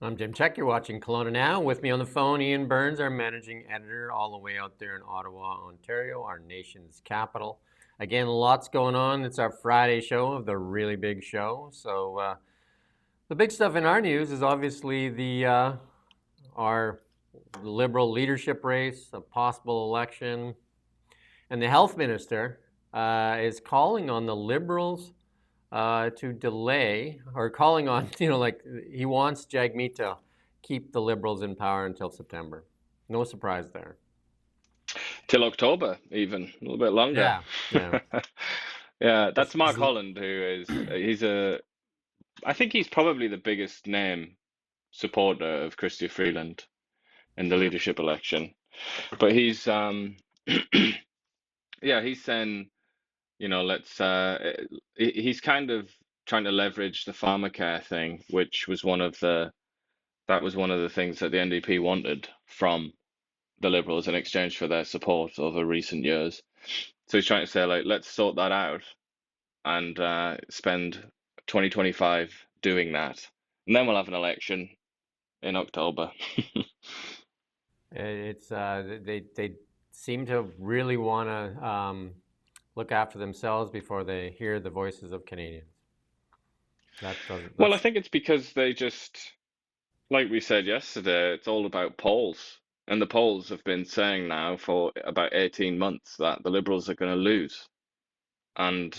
I'm Jim Check. You're watching Kelowna Now. With me on the phone, Ian Burns, our managing editor, all the way out there in Ottawa, Ontario, our nation's capital. Again, lots going on. It's our Friday show of the really big show. So the big stuff in our news is obviously our Liberal leadership race, a possible election, and the health minister is calling on the Liberals to delay, or calling on, like he wants Jagmeet to keep the Liberals in power until September. No surprise there. Till October, even a little bit longer. Yeah. Yeah, that's Mark It's- Holland, I think he's probably the biggest name supporter of Chrystia Freeland in the leadership election. But yeah, he's saying, he's kind of trying to leverage the pharmacare thing, which was that was one of the things that the NDP wanted from the Liberals in exchange for their support over recent years. So he's trying to say, like, let's sort that out and spend 2025 doing that. And then we'll have an election in October. they seem to really want to look after themselves before they hear the voices of Canadians. Well, I think it's because like we said yesterday, it's all about polls. And the polls have been saying now for about 18 months that the Liberals are going to lose. And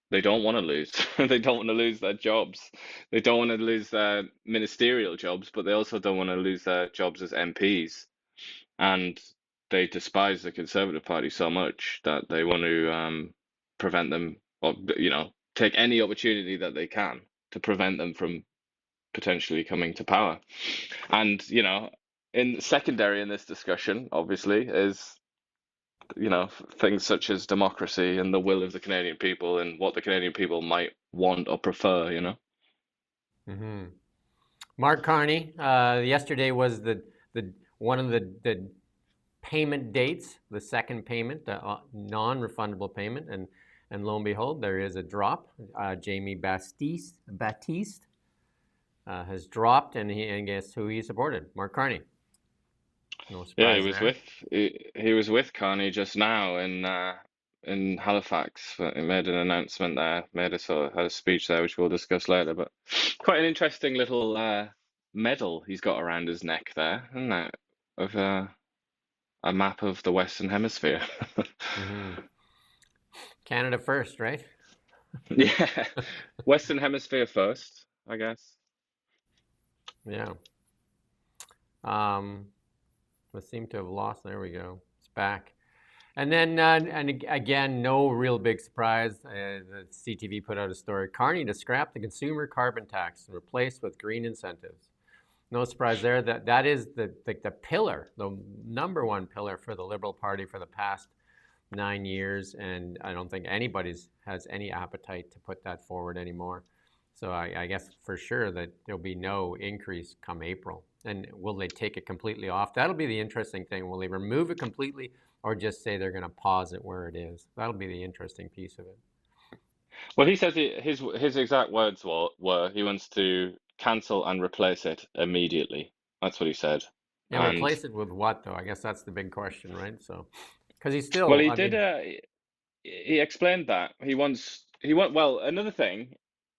they don't want to lose. They don't want to lose their jobs. They don't want to lose their ministerial jobs, but they also don't want to lose their jobs as MPs. And they despise the Conservative Party so much that they want to prevent them, or take any opportunity that they can to prevent them from potentially coming to power. And in secondary in this discussion, obviously, is things such as democracy and the will of the Canadian people and what the Canadian people might want or prefer. Mm-hmm. Mark Carney, yesterday was the one of the payment dates, the second payment, the non-refundable payment, and lo and behold, there is a drop. Jamie Baptiste has dropped, and guess who he supported? Mark Carney. No Yeah, surprise there. he was with Carney just now in Halifax. He made an announcement there, had a speech there, which we'll discuss later. But quite an interesting little medal he's got around his neck there, isn't it? Of a map of the Western Hemisphere. Mm-hmm. Canada first, right? Yeah, Western Hemisphere first, I guess. Yeah. We seem to have lost. There we go. It's back. And then, again, no real big surprise. The CTV put out a story. Carney to scrap the consumer carbon tax and replace with green incentives. No surprise there. That is the pillar, the number one pillar for the Liberal Party for the past 9 years, and I don't think anybody's has any appetite to put that forward anymore. So I guess for sure that there'll be no increase come April. And will they take it completely off? That'll be the interesting thing. Will they remove it completely or just say they're going to pause it where it is? That'll be the interesting piece of it. Well, he says his exact words were he wants to cancel and replace it immediately. That's what he said. Yeah, And replace it with what though? I guess that's the big question, right? So, because he's well, still, I mean, he explained that well, another thing,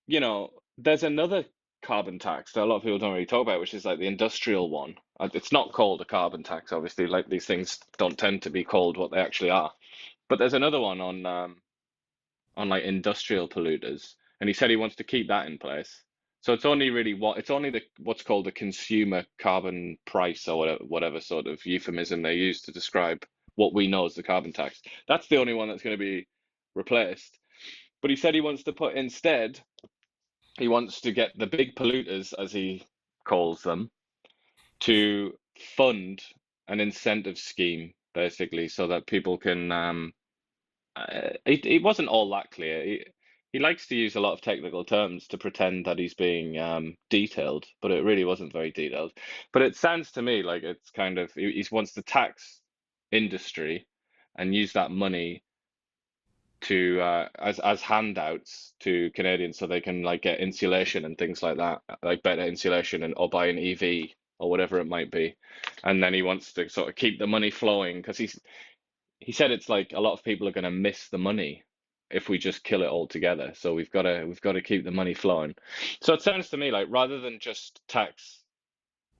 there's another carbon tax that a lot of people don't really talk about, which is like the industrial one. It's not called a carbon tax, obviously. Like these things don't tend to be called what they actually are. But there's another one on like industrial polluters, and he said he wants to keep that in place. So it's only really what's called the consumer carbon price, or whatever sort of euphemism they use to describe what we know as the carbon tax. That's the only one that's going to be replaced. But he said he wants to get the big polluters, as he calls them, to fund an incentive scheme, basically, so that people can it wasn't all that clear. He likes to use a lot of technical terms to pretend that he's being detailed, but it really wasn't very detailed. But it sounds to me like it's kind of he wants to tax industry and use that money to as handouts to Canadians so they can like get insulation and things like that, like better insulation and or buy an EV or whatever it might be. And then he wants to sort of keep the money flowing because he said it's like a lot of people are going to miss the money if we just kill it all together. So we've got to keep the money flowing. So it sounds to me like rather than just tax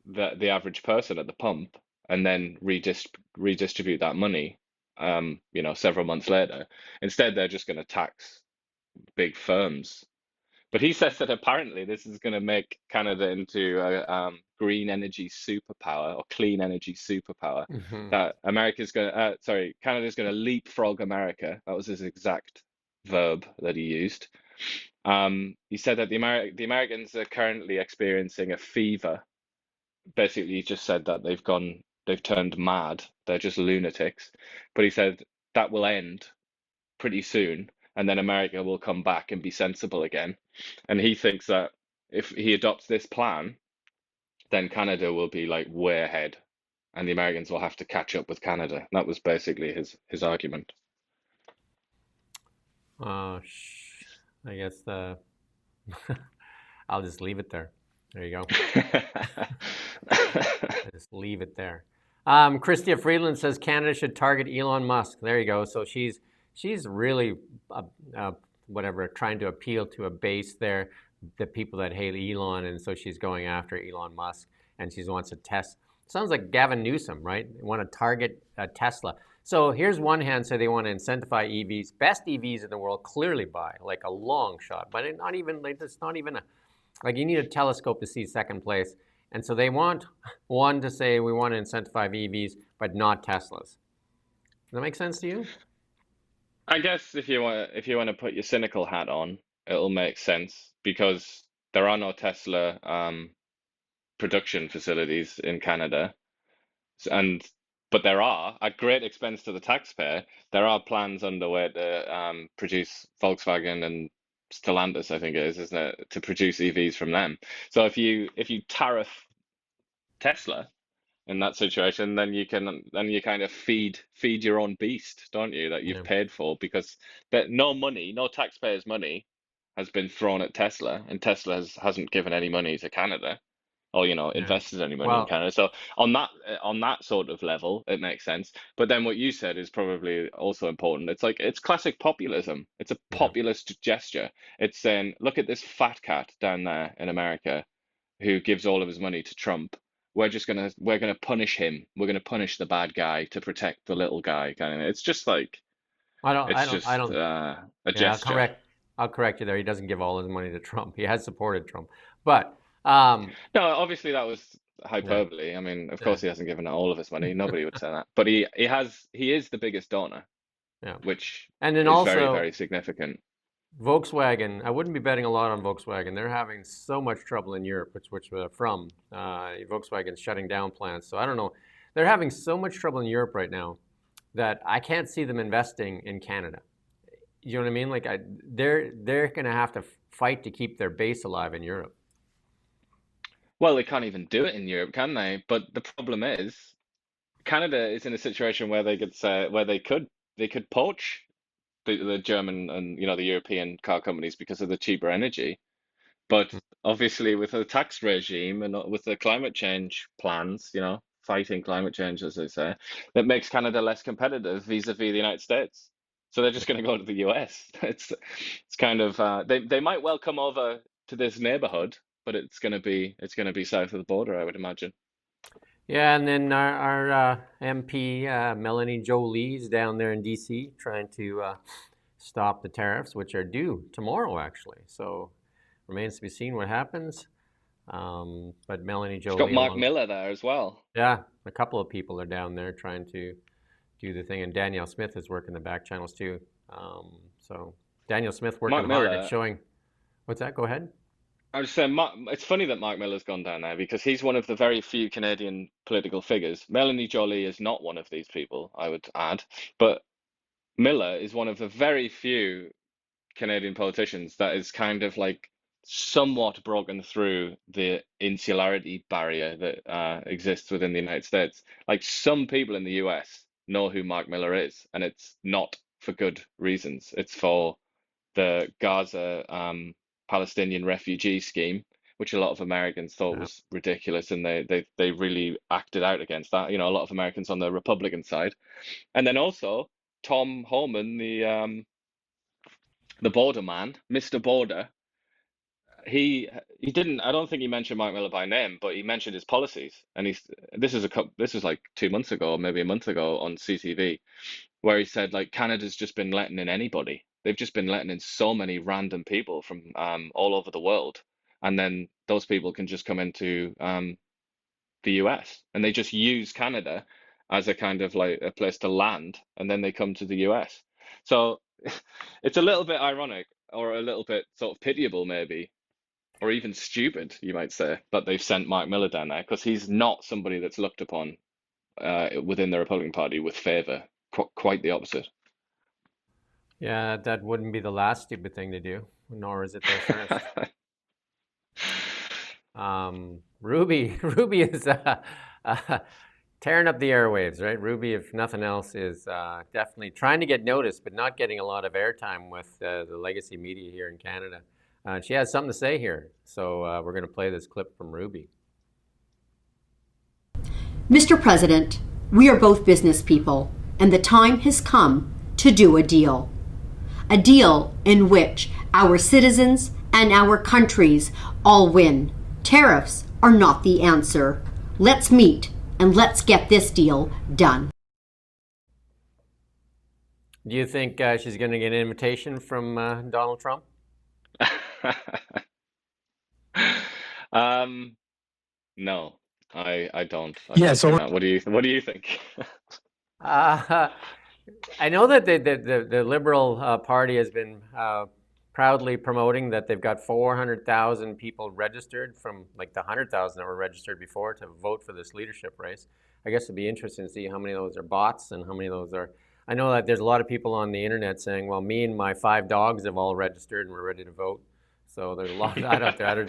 the average person at the pump and then redistribute that money, several months later, instead they're just going to tax big firms. But he says that apparently this is going to make Canada into a green energy superpower or clean energy superpower. Hmm. That Canada's going to leapfrog America. That was his exact verb that he used. He said that the Americans are currently experiencing a fever. Basically, he just said that they've turned mad. They're just lunatics. But he said that will end pretty soon, and then America will come back and be sensible again. And he thinks that if he adopts this plan, then Canada will be like way ahead, and the Americans will have to catch up with Canada. That was basically his argument. Uh, I guess I'll just leave it there. There you go. I just leave it there. Chrystia Freeland says Canada should target Elon Musk. There you go. So she's really uh, uh, whatever trying to appeal to a base there, the people that hate Elon, and so she's going after Elon Musk, and she wants to test. Sounds like Gavin Newsom, right? They want to target Tesla. So here's one hand say they want to incentivize EVs, best EVs in the world, clearly by like a long shot, but not even like it's not even a like you need a telescope to see second place. And so they want one to say we want to incentivize EVs, but not Teslas. Does that make sense to you? I guess if you want to put your cynical hat on, it'll make sense because there are no Tesla production facilities in Canada. And but there are, at great expense to the taxpayer, there are plans underway to produce Volkswagen and Stellantis, I think it is, isn't it, to produce EVs from them. So if you tariff Tesla in that situation, then you kind of feed your own beast, don't you, that you've Yeah. paid for because that no money, no taxpayers' money has been thrown at Tesla, and Tesla hasn't given any money to Canada or Yeah. invested any money in Well, Canada. So on that sort of level, it makes sense. But then what you said is probably also important. It's like it's classic populism. It's a yeah. populist gesture. It's saying, look at this fat cat down there in America who gives all of his money to Trump. We're gonna punish him. We're gonna punish the bad guy to protect the little guy. Kind of. It's just like I don't. a Yeah, gesture. I'll correct you there. He doesn't give all his money to Trump. He has supported Trump, but No, obviously that was yeah, hyperbole. I mean, of yeah, course he hasn't given out all of his money. Nobody would say that. But he is the biggest donor, yeah. which And then is very, also very significant. Volkswagen. I wouldn't be betting a lot on Volkswagen. They're having so much trouble in Europe, which they're from. Volkswagen's shutting down plants, so I don't know. They're having so much trouble in Europe right now that I can't see them investing in Canada. You know what I mean? Like they're going to have to fight to keep their base alive in Europe. Well, they can't even do it in Europe, can they? But the problem is Canada is in a situation where they could poach the German and the European car companies because of the cheaper energy. But obviously, with the tax regime and with the climate change plans, fighting climate change, as they say, that makes Canada less competitive vis-a-vis the United States. So they're just going to go to the US. It's kind of they might well come over to this neighborhood, but it's going to be south of the border, I would imagine. Yeah, and then our MP Melanie Jolie's down there in D.C. trying to stop the tariffs, which are due tomorrow, actually. So remains to be seen what happens. But Melanie She's got Jolie, Mark along, Miller there as well. yeah, a couple of people are down there trying to do the thing, and Danielle Smith is working the back channels too. So Danielle Smith working Mark hard at Miller, showing. What's that? Go ahead. I was saying, it's funny that Mark Miller's gone down there because he's one of the very few Canadian political figures. Melanie Joly is not one of these people, I would add, but Miller is one of the very few Canadian politicians that is kind of like somewhat broken through the insularity barrier that exists within the United States. Like some people in the US know who Mark Miller is, and it's not for good reasons. It's for the Gaza Palestinian refugee scheme, which a lot of Americans thought Yeah. was ridiculous, and they really acted out against that. You know, a lot of Americans on the Republican side, and then also Tom Homan, the border man, Mr. Border. He didn't. I don't think he mentioned Mike Miller by name, but he mentioned his policies, and this was like 2 months ago, maybe a month ago on CTV, where he said like Canada's just been letting in anybody. They've just been letting in so many random people from all over the world, and then those people can just come into the US, and they just use Canada as a kind of like a place to land, and then they come to the US. So it's a little bit ironic, or a little bit sort of pitiable, maybe, or even stupid, you might say, that they've sent Mark Miller down there because he's not somebody that's looked upon within the Republican Party with favor. Quite the opposite. Yeah, that wouldn't be the last stupid thing to do, nor is it the first. Ruby, Ruby is tearing up the airwaves, right? Ruby, if nothing else, is definitely trying to get noticed, but not getting a lot of airtime with the legacy media here in Canada. She has something to say here, so we're going to play this clip from Ruby. Mr. President, we are both business people, and the time has come to do a deal. A deal in which our citizens and our countries all win. Tariffs are not the answer. Let's meet and let's get this deal done. Do you think she's going to get an invitation from Donald Trump? No, I don't. Yeah, so What do you think? I know that the Liberal Party has been proudly promoting that they've got 400,000 people registered from like the 100,000 that were registered before to vote for this leadership race. I guess it'd be interesting to see how many of those are bots and how many of those are. I know that there's a lot of people on the internet saying, well, me and my 5 dogs have all registered and we're ready to vote. So there's a lot of that out there.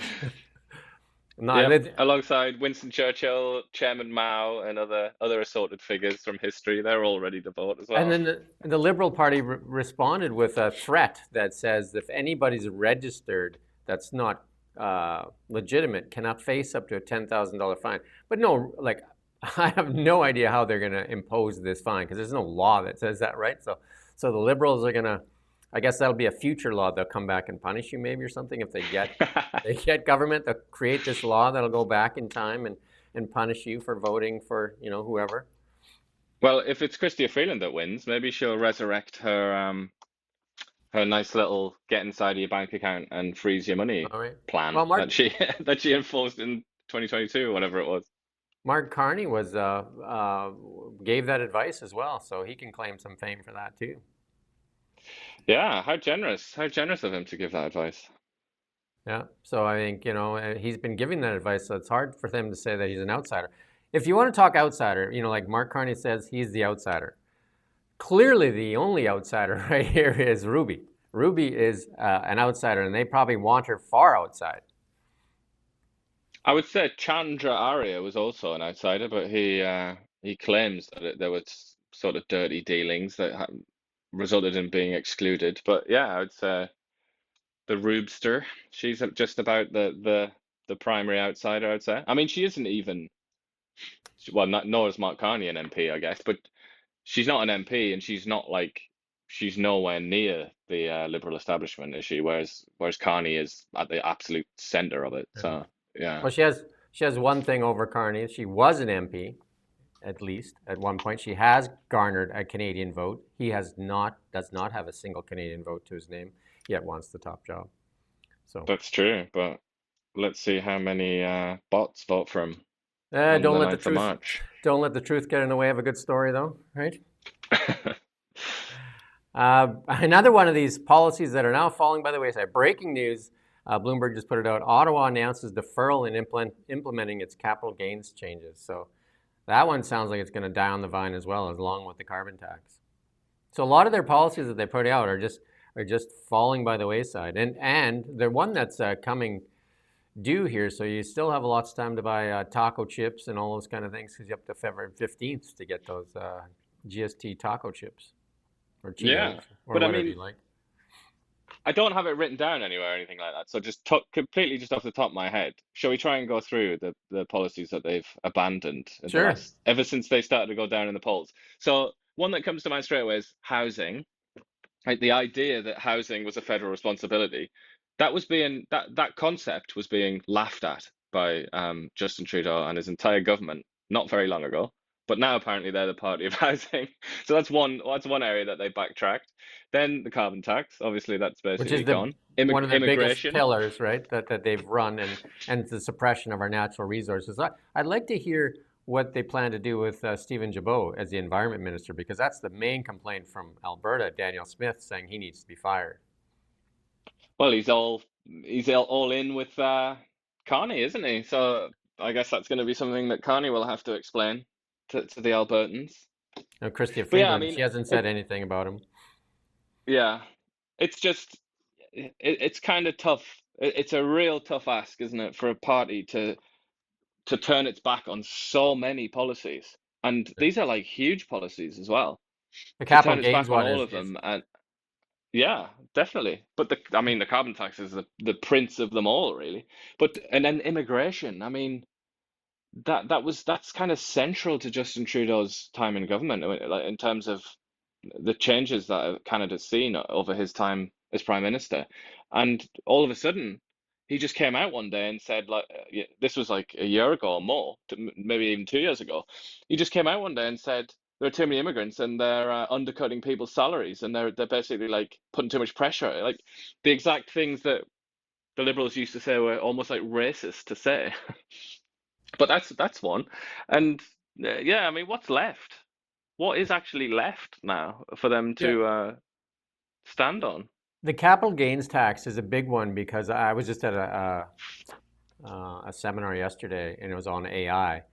Alongside Winston Churchill, Chairman Mao, and other assorted figures from history, they're all ready to vote as well. And then the Liberal Party responded with a threat that says if anybody's registered that's not legitimate, cannot face up to a $10,000 fine. But no, like I have no idea how they're going to impose this fine because there's no law that says that, right? So the Liberals are going to. I guess that'll be a future law. They'll come back and punish you maybe or something if they get government to create this law that'll go back in time and punish you for voting for, whoever. Well, if it's Chrystia Freeland that wins, maybe she'll resurrect her her nice little get inside of your bank account and freeze your money plan that she enforced in 2022 or whatever it was. Mark Carney gave that advice as well, so he can claim some fame for that too. Yeah, how generous of him to give that advice. Yeah, so I think, he's been giving that advice, so it's hard for them to say that he's an outsider. If you want to talk outsider, like Mark Carney says, he's the outsider. Clearly, the only outsider right here is Ruby. Ruby is an outsider, and they probably want her far outside. I would say Chandra Arya was also an outsider, but he claims that there was sort of dirty dealings that resulted in being excluded. But yeah, I would say the Rubester, she's just about the primary outsider, I'd say. I mean, she isn't even, well, nor is Mark Carney an MP, I guess, but she's not an MP, and she's nowhere near the Liberal establishment, is she? Whereas Carney is at the absolute center of it. So yeah. Well, she has one thing over Carney. She was an MP. At least at one point, she has garnered a Canadian vote. He does not have a single Canadian vote to his name, yet wants the top job. So that's true, but let's see how many bots vote for him. Don't let the truth get in the way of a good story, though, right? Another one of these policies that are now falling by the wayside. Breaking news: Bloomberg just put it out. Ottawa announces deferral in implementing its capital gains changes. So. That one sounds like it's going to die on the vine as well, along with the carbon tax. So a lot of their policies that they put out are just falling by the wayside. And the one that's coming due here, so you still have lots of time to buy taco chips and all those kind of things because you're up to February 15th to get those GST taco chips. or Yeah, Cheetos or but I whatever mean, you like. I don't have it written down anywhere or anything like that. So just completely just off the top of my head, shall we try and go through the policies that they've abandoned in the Sure. last, ever since they started to go down in the polls? So one that comes to mind straight away is housing. Like the idea that housing was a federal responsibility, that concept was being laughed at by Justin Trudeau and his entire government not very long ago. But now apparently they're the party of housing. So that's one area that they backtracked. Then the carbon tax, obviously that's Which is basically the gone. one of the biggest Immigration. pillars, right, that they've run, and the suppression of our natural resources. I'd like to hear what they plan to do with Stephen Jabot as the environment minister, because that's the main complaint from Alberta, Daniel Smith, saying he needs to be fired. Well, he's all in with Carney, isn't he? So I guess that's going to be something that Carney will have to explain to the Albertans. Now, Chrystia But yeah, I Freeland, mean, she hasn't said anything about him. yeah, it's just it's kind of tough. It's a real tough ask, isn't it, for a party to turn its back on so many policies, and these are like huge policies as well. The To capital turn its gains back on one all is, of is them, and yeah, definitely. But I mean, the carbon tax is the prince of them all, really. But and then immigration. I mean, that's kind of central to Justin Trudeau's time in government, like in terms of the changes that Canada's seen over his time as prime minister. And all of a sudden, he just came out one day and said, like, this was like a year ago or more, maybe even 2 years ago. He just came out one day and said there are too many immigrants and they're undercutting people's salaries and they're basically like putting too much pressure, like the exact things that the Liberals used to say were almost like racist to say. But that's one. And yeah, I mean, what's left? What is actually left now for them yeah. to stand on? The capital gains tax is a big one, because I was just at a seminar yesterday, and it was on AI.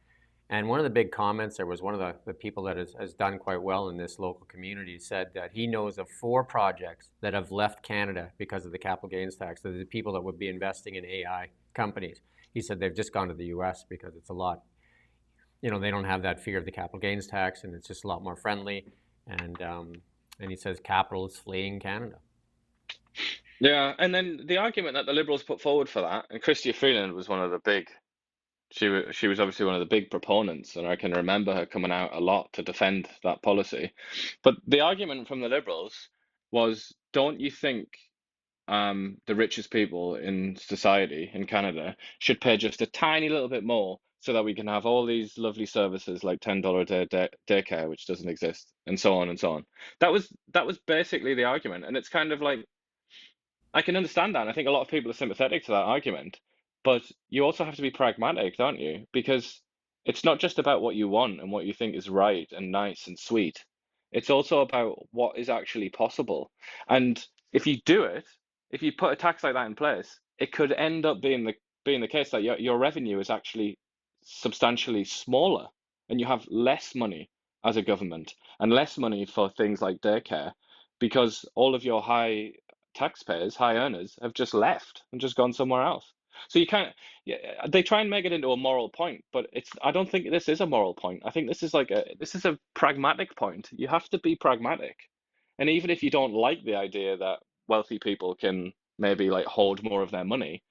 And one of the big comments there was one of the people that has done quite well in this local community said that he knows of 4 projects that have left Canada because of the capital gains tax. So the people that would be investing in AI companies. He said they've just gone to the US because it's a lot, they don't have that fear of the capital gains tax, and it's just a lot more friendly. And he says capital is fleeing Canada. Yeah, and then the argument that the Liberals put forward for that, and Chrystia Freeland was one of the big, she was obviously one of the big proponents, and I can remember her coming out a lot to defend that policy. But the argument from the Liberals was, don't you think the richest people in society in Canada should pay just a tiny little bit more so that we can have all these lovely services like $10 a day daycare, which doesn't exist, and so on and so on. That was basically the argument, and it's kind of like I can understand that. And I think a lot of people are sympathetic to that argument, but you also have to be pragmatic, don't you? Because it's not just about what you want and what you think is right and nice and sweet. It's also about what is actually possible. And if you do it, if you put a tax like that in place, it could end up being the case that your revenue is actually substantially smaller and you have less money as a government and less money for things like daycare because all of your high taxpayers, high earners, have just left and just gone somewhere else. So you can't. Yeah, they try and make it into a moral point, but it's. I don't think this is a moral point. I think this is a pragmatic point. You have to be pragmatic, and even if you don't like the idea that wealthy people can maybe like hold more of their money,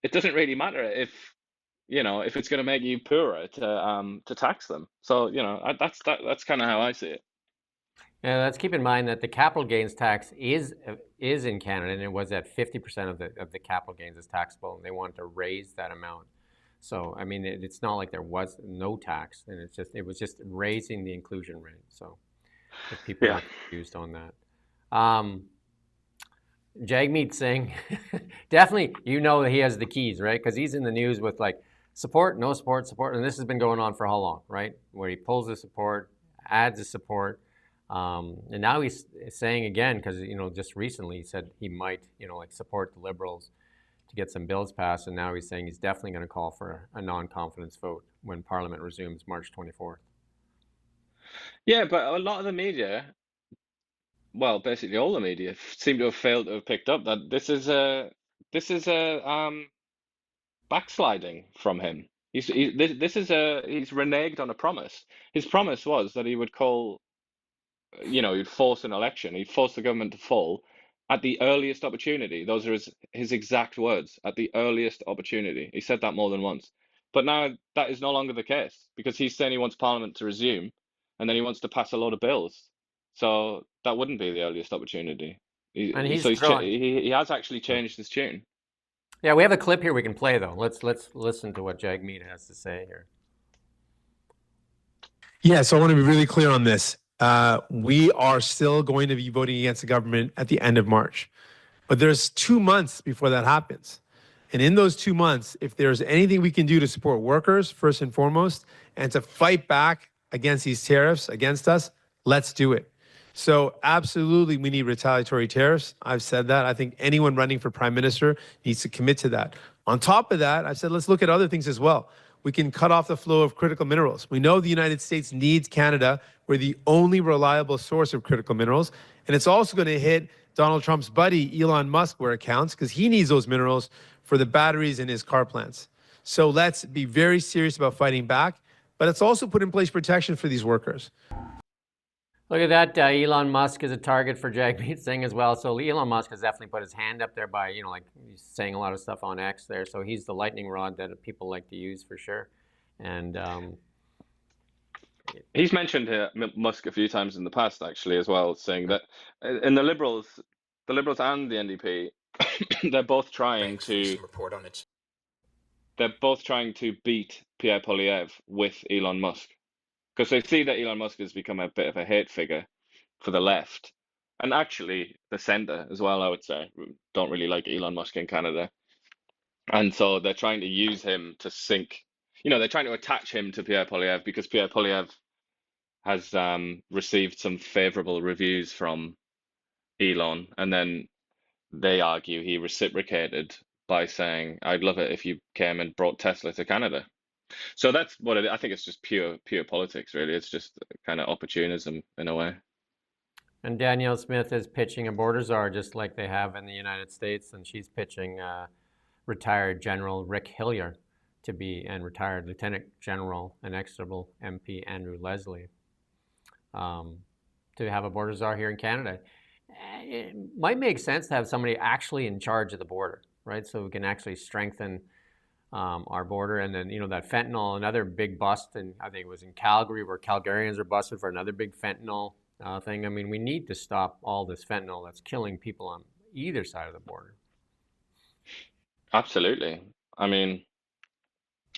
it doesn't really matter if it's going to make you poorer to tax them. So that's kind of how I see it. Yeah, let's keep in mind that the capital gains tax is in Canada, and it was at 50% of the capital gains is taxable, and they want to raise that amount. So I mean, it's not like there was no tax, and it was just raising the inclusion rate. So if people Yeah. are confused on that, Jagmeet Singh, definitely that he has the keys, right? Because he's in the news with like support, no support, support, and this has been going on for how long, right? Where he pulls the support, adds the support. And now he's saying again, because just recently he said he might like support the Liberals to get some bills passed, and now he's saying he's definitely going to call for a non-confidence vote when Parliament resumes March 24th. Yeah, but a lot of the media, well, basically all the media, seem to have failed to have picked up that this is a backsliding from him. This is he's reneged on a promise. His promise was that he would call he'd force an election. He'd force the government to fall at the earliest opportunity. Those are his exact words, at the earliest opportunity. He said that more than once. But now that is no longer the case because he's saying he wants Parliament to resume and then he wants to pass a lot of bills. So that wouldn't be the earliest opportunity. And So he's throwing. he has actually changed his tune. Yeah, we have a clip here we can play though. Let's listen to what Jagmeet has to say here. Yeah, so I want to be really clear on this. We are still going to be voting against the government at the end of March. But there's 2 months before that happens. And in those 2 months, if there's anything we can do to support workers, first and foremost, and to fight back against these tariffs against us, let's do it. So absolutely, we need retaliatory tariffs. I've said that. I think anyone running for prime minister needs to commit to that. On top of that, I've said, let's look at other things as well. We can cut off the flow of critical minerals. We know the United States needs Canada. We're the only reliable source of critical minerals. And it's also going to hit Donald Trump's buddy, Elon Musk, where it counts, because he needs those minerals for the batteries in his car plants. So let's be very serious about fighting back. But let's also put in place protection for these workers. Look at that. Elon Musk is a target for Jagmeet Singh as well. So Elon Musk has definitely put his hand up there by, like he's saying a lot of stuff on X there. So he's the lightning rod that people like to use for sure. And he's mentioned Musk a few times in the past, actually, as well, saying that in the Liberals and the NDP, they're both trying to beat Pierre Poilievre with Elon Musk. Because they see that Elon Musk has become a bit of a hate figure for the left, and actually the centre as well, I would say, don't really like Elon Musk in Canada. And so they're trying to use him to sink, they're trying to attach him to Pierre Poilievre because Pierre Poilievre has received some favourable reviews from Elon, and then they argue he reciprocated by saying, I'd love it if you came and brought Tesla to Canada. So that's what I think it's just pure politics, really. It's just kind of opportunism in a way. And Danielle Smith is pitching a border czar just like they have in the United States, and she's pitching retired General Rick Hillier to be, and retired Lieutenant General and ex-Liberal MP Andrew Leslie to have a border czar here in Canada. It might make sense to have somebody actually in charge of the border, right? So we can actually strengthen our border. And then, that fentanyl, another big bust, and I think it was in Calgary where Calgarians were busted for another big fentanyl thing. I mean, we need to stop all this fentanyl that's killing people on either side of the border. Absolutely. I mean,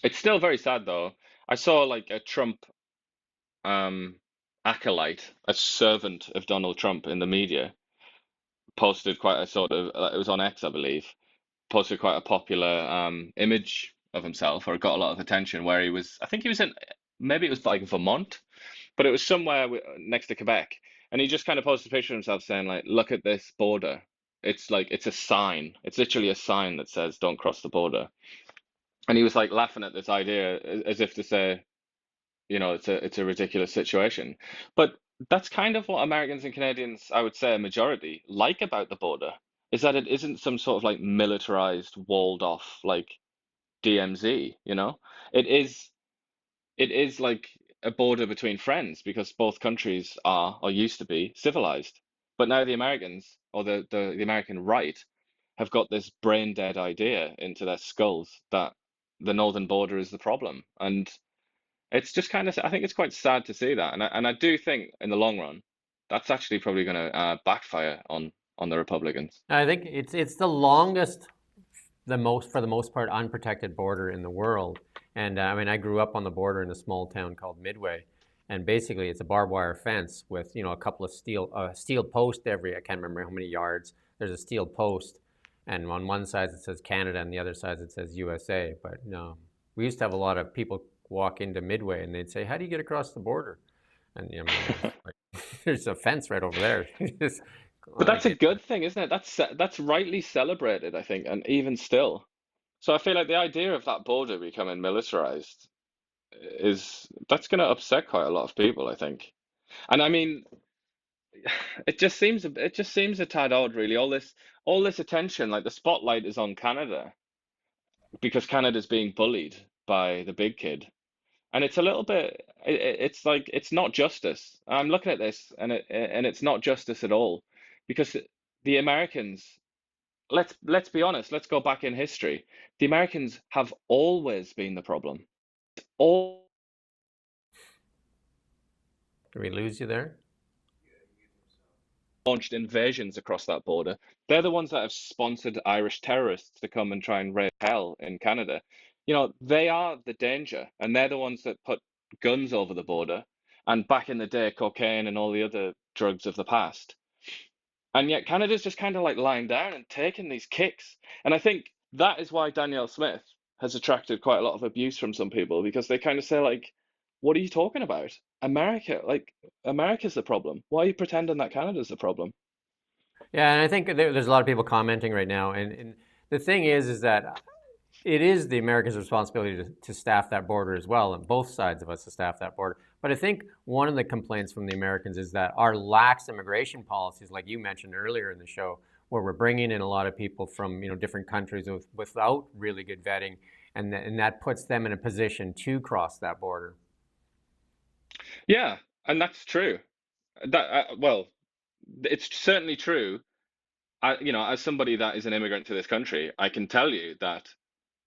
it's still very sad though. I saw like a Trump acolyte, a servant of Donald Trump in the media, posted quite a sort of, it was on X, I believe, posted quite a popular image of himself, or got a lot of attention, where he was, I think he was in, maybe it was like Vermont, but it was somewhere next to Quebec. And he just kind of posted a picture of himself saying like, look at this border. It's like, it's a sign. It's literally a sign that says, don't cross the border. And he was like laughing at this idea as if to say, it's a ridiculous situation. But that's kind of what Americans and Canadians, I would say a majority, like about the border, is that it isn't some sort of like militarized, walled off, like DMZ, It is like a border between friends because both countries are, or used to be, civilized. But now the Americans, or the American right, have got this brain dead idea into their skulls that the northern border is the problem. And it's just kind of, I think it's quite sad to see that. And I do think in the long run, that's actually probably going to backfire on the Republicans. I think it's the longest, for the most part, unprotected border in the world. And I mean, I grew up on the border in a small town called Midway, and basically it's a barbed wire fence with a couple of steel posts every, I can't remember how many yards. There's a steel post, and on one side it says Canada, and the other side it says USA. But no, we used to have a lot of people walk into Midway, and they'd say, "How do you get across the border?" And there's a fence right over there. But that's a good thing, isn't it? That's rightly celebrated, I think, and even still. So I feel like the idea of that border becoming militarized that's going to upset quite a lot of people, I think. And I mean, it just seems a tad odd, really. All this attention, like the spotlight is on Canada because Canada's being bullied by the big kid, And it's a little bit, it's like, it's not justice. I'm looking at this, and it's not justice at all, because the Americans, let's be honest, let's go back in history. The Americans have always been the problem. All Did we lose you there? launched invasions across that border. They're the ones that have sponsored Irish terrorists to come and try and raise hell in Canada. You know, they are the danger, and they're the ones that put guns over the border, and back in the day, cocaine and all the other drugs of the past. And yet Canada's just kind of like lying down and taking these kicks. And I think that is why Danielle Smith has attracted quite a lot of abuse from some people, because they kind of say, like, what are you talking about? America, like, America's the problem. Why are you pretending that Canada's the problem? Yeah, and I think there's a lot of people commenting right now, and the thing is that it is the Americans' responsibility to staff that border as well, and both sides of us to staff that border. But I think one of the complaints from the Americans is that our lax immigration policies, like you mentioned earlier in the show, where we're bringing in a lot of people from different countries without really good vetting, and that puts them in a position to cross that border. Yeah, and that's true. Well, it's certainly true. As somebody that is an immigrant to this country, I can tell you that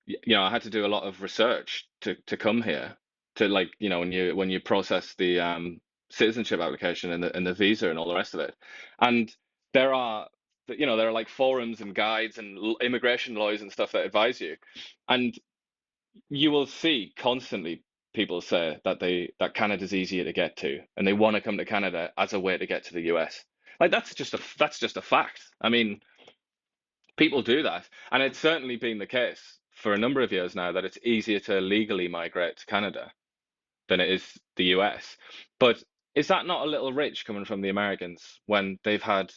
I had to do a lot of research to come here, to, like, when you process the citizenship application and the visa and all the rest of it. And there are like forums and guides and immigration lawyers and stuff that advise you. And you will see constantly people say that Canada's easier to get to, and they want to come to Canada as a way to get to the US. Like, that's just a fact. I mean, people do that, and it's certainly been the case for a number of years now that it's easier to legally migrate to Canada than it is the US. But is that not a little rich coming from the Americans, when they've had,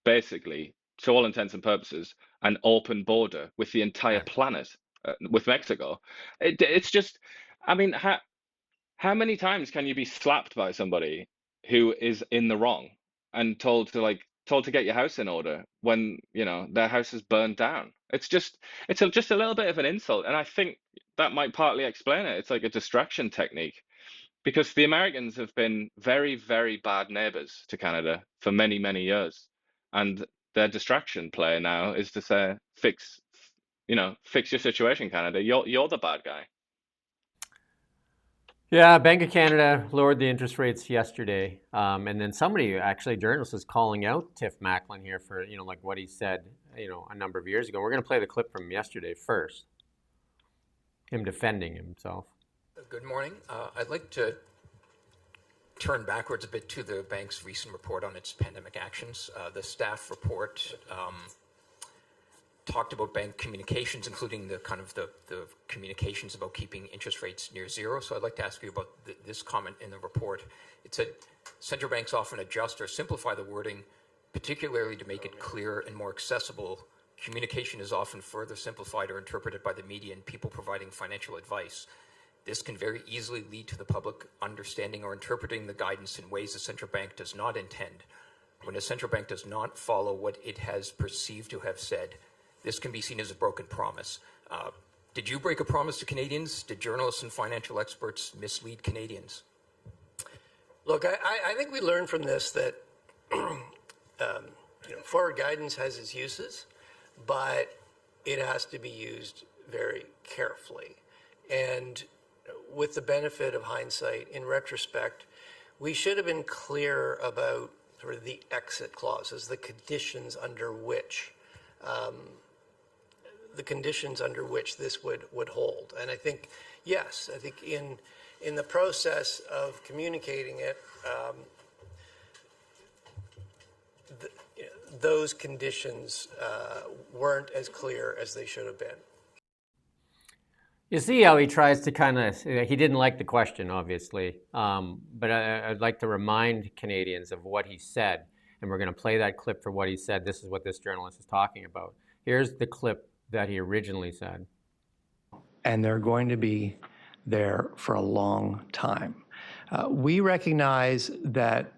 basically, to all intents and purposes, an open border with the entire planet, with Mexico? It's just, I mean, how many times can you be slapped by somebody who is in the wrong and told to get your house in order when their house is burned down? It's just a little bit of an insult, and I think that might partly explain it. It's like a distraction technique, because the Americans have been very, very bad neighbors to Canada for many, many years, and their distraction play now is to say, fix your situation, Canada. You're the bad guy. Yeah, Bank of Canada lowered the interest rates yesterday, and then somebody, actually, a journalist, is calling out Tiff Macklin here for like what he said a number of years ago. We're going to play the clip from yesterday first, him defending himself. Good morning. I'd like to turn backwards a bit to the bank's recent report on its pandemic actions. The staff report talked about bank communications, including the communications about keeping interest rates near zero. So I'd like to ask you about this comment in the report. It said, central banks often adjust or simplify the wording, particularly to make it clear and more accessible. Communication is often further simplified or interpreted by the media and people providing financial advice. This can very easily lead to the public understanding or interpreting the guidance in ways the central bank does not intend. When a central bank does not follow what it has perceived to have said, this can be seen as a broken promise. Did you break a promise to Canadians? Did journalists and financial experts mislead Canadians? Look, I think we learned from this that forward guidance has its uses, but it has to be used very carefully. And with the benefit of hindsight, in retrospect, we should have been clear about sort of the exit clauses, the conditions under which this would hold. And I think, yes, I think in the process of communicating it, those conditions weren't as clear as they should have been. You see how he tries to he didn't like the question, obviously, but I'd like to remind Canadians of what he said, and we're going to play that clip for what he said. This is what this journalist is talking about. Here's the clip that he originally said. And they're going to be there for a long time. We recognize that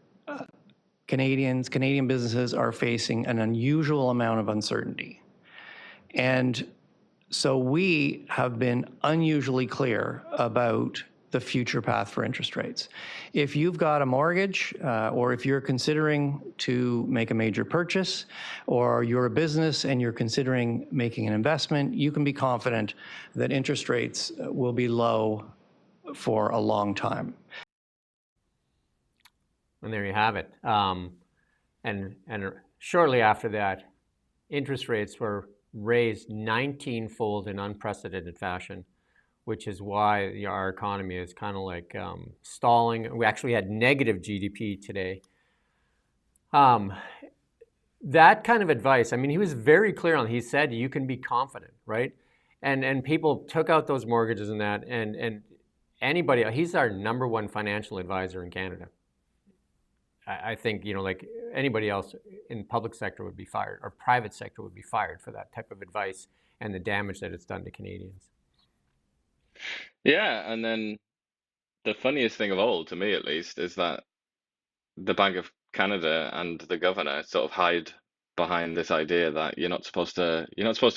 Canadian businesses are facing an unusual amount of uncertainty. And so we have been unusually clear about the future path for interest rates. If you've got a mortgage, or if you're considering to make a major purchase, or you're a business and you're considering making an investment, you can be confident that interest rates will be low for a long time. And there you have it. And shortly after that, interest rates were raised 19-fold in unprecedented fashion, which is why our economy is kind of like stalling. We actually had negative GDP today. That kind of advice, I mean, he was very clear on, he said, you can be confident, right? And people took out those mortgages and that, and anybody, he's our number one financial advisor in Canada. I think, like anybody else in public sector would be fired, or private sector would be fired for that type of advice and the damage that it's done to Canadians. Yeah, and then the funniest thing of all, to me at least, is that the Bank of Canada and the governor sort of hide behind this idea that you're not supposed to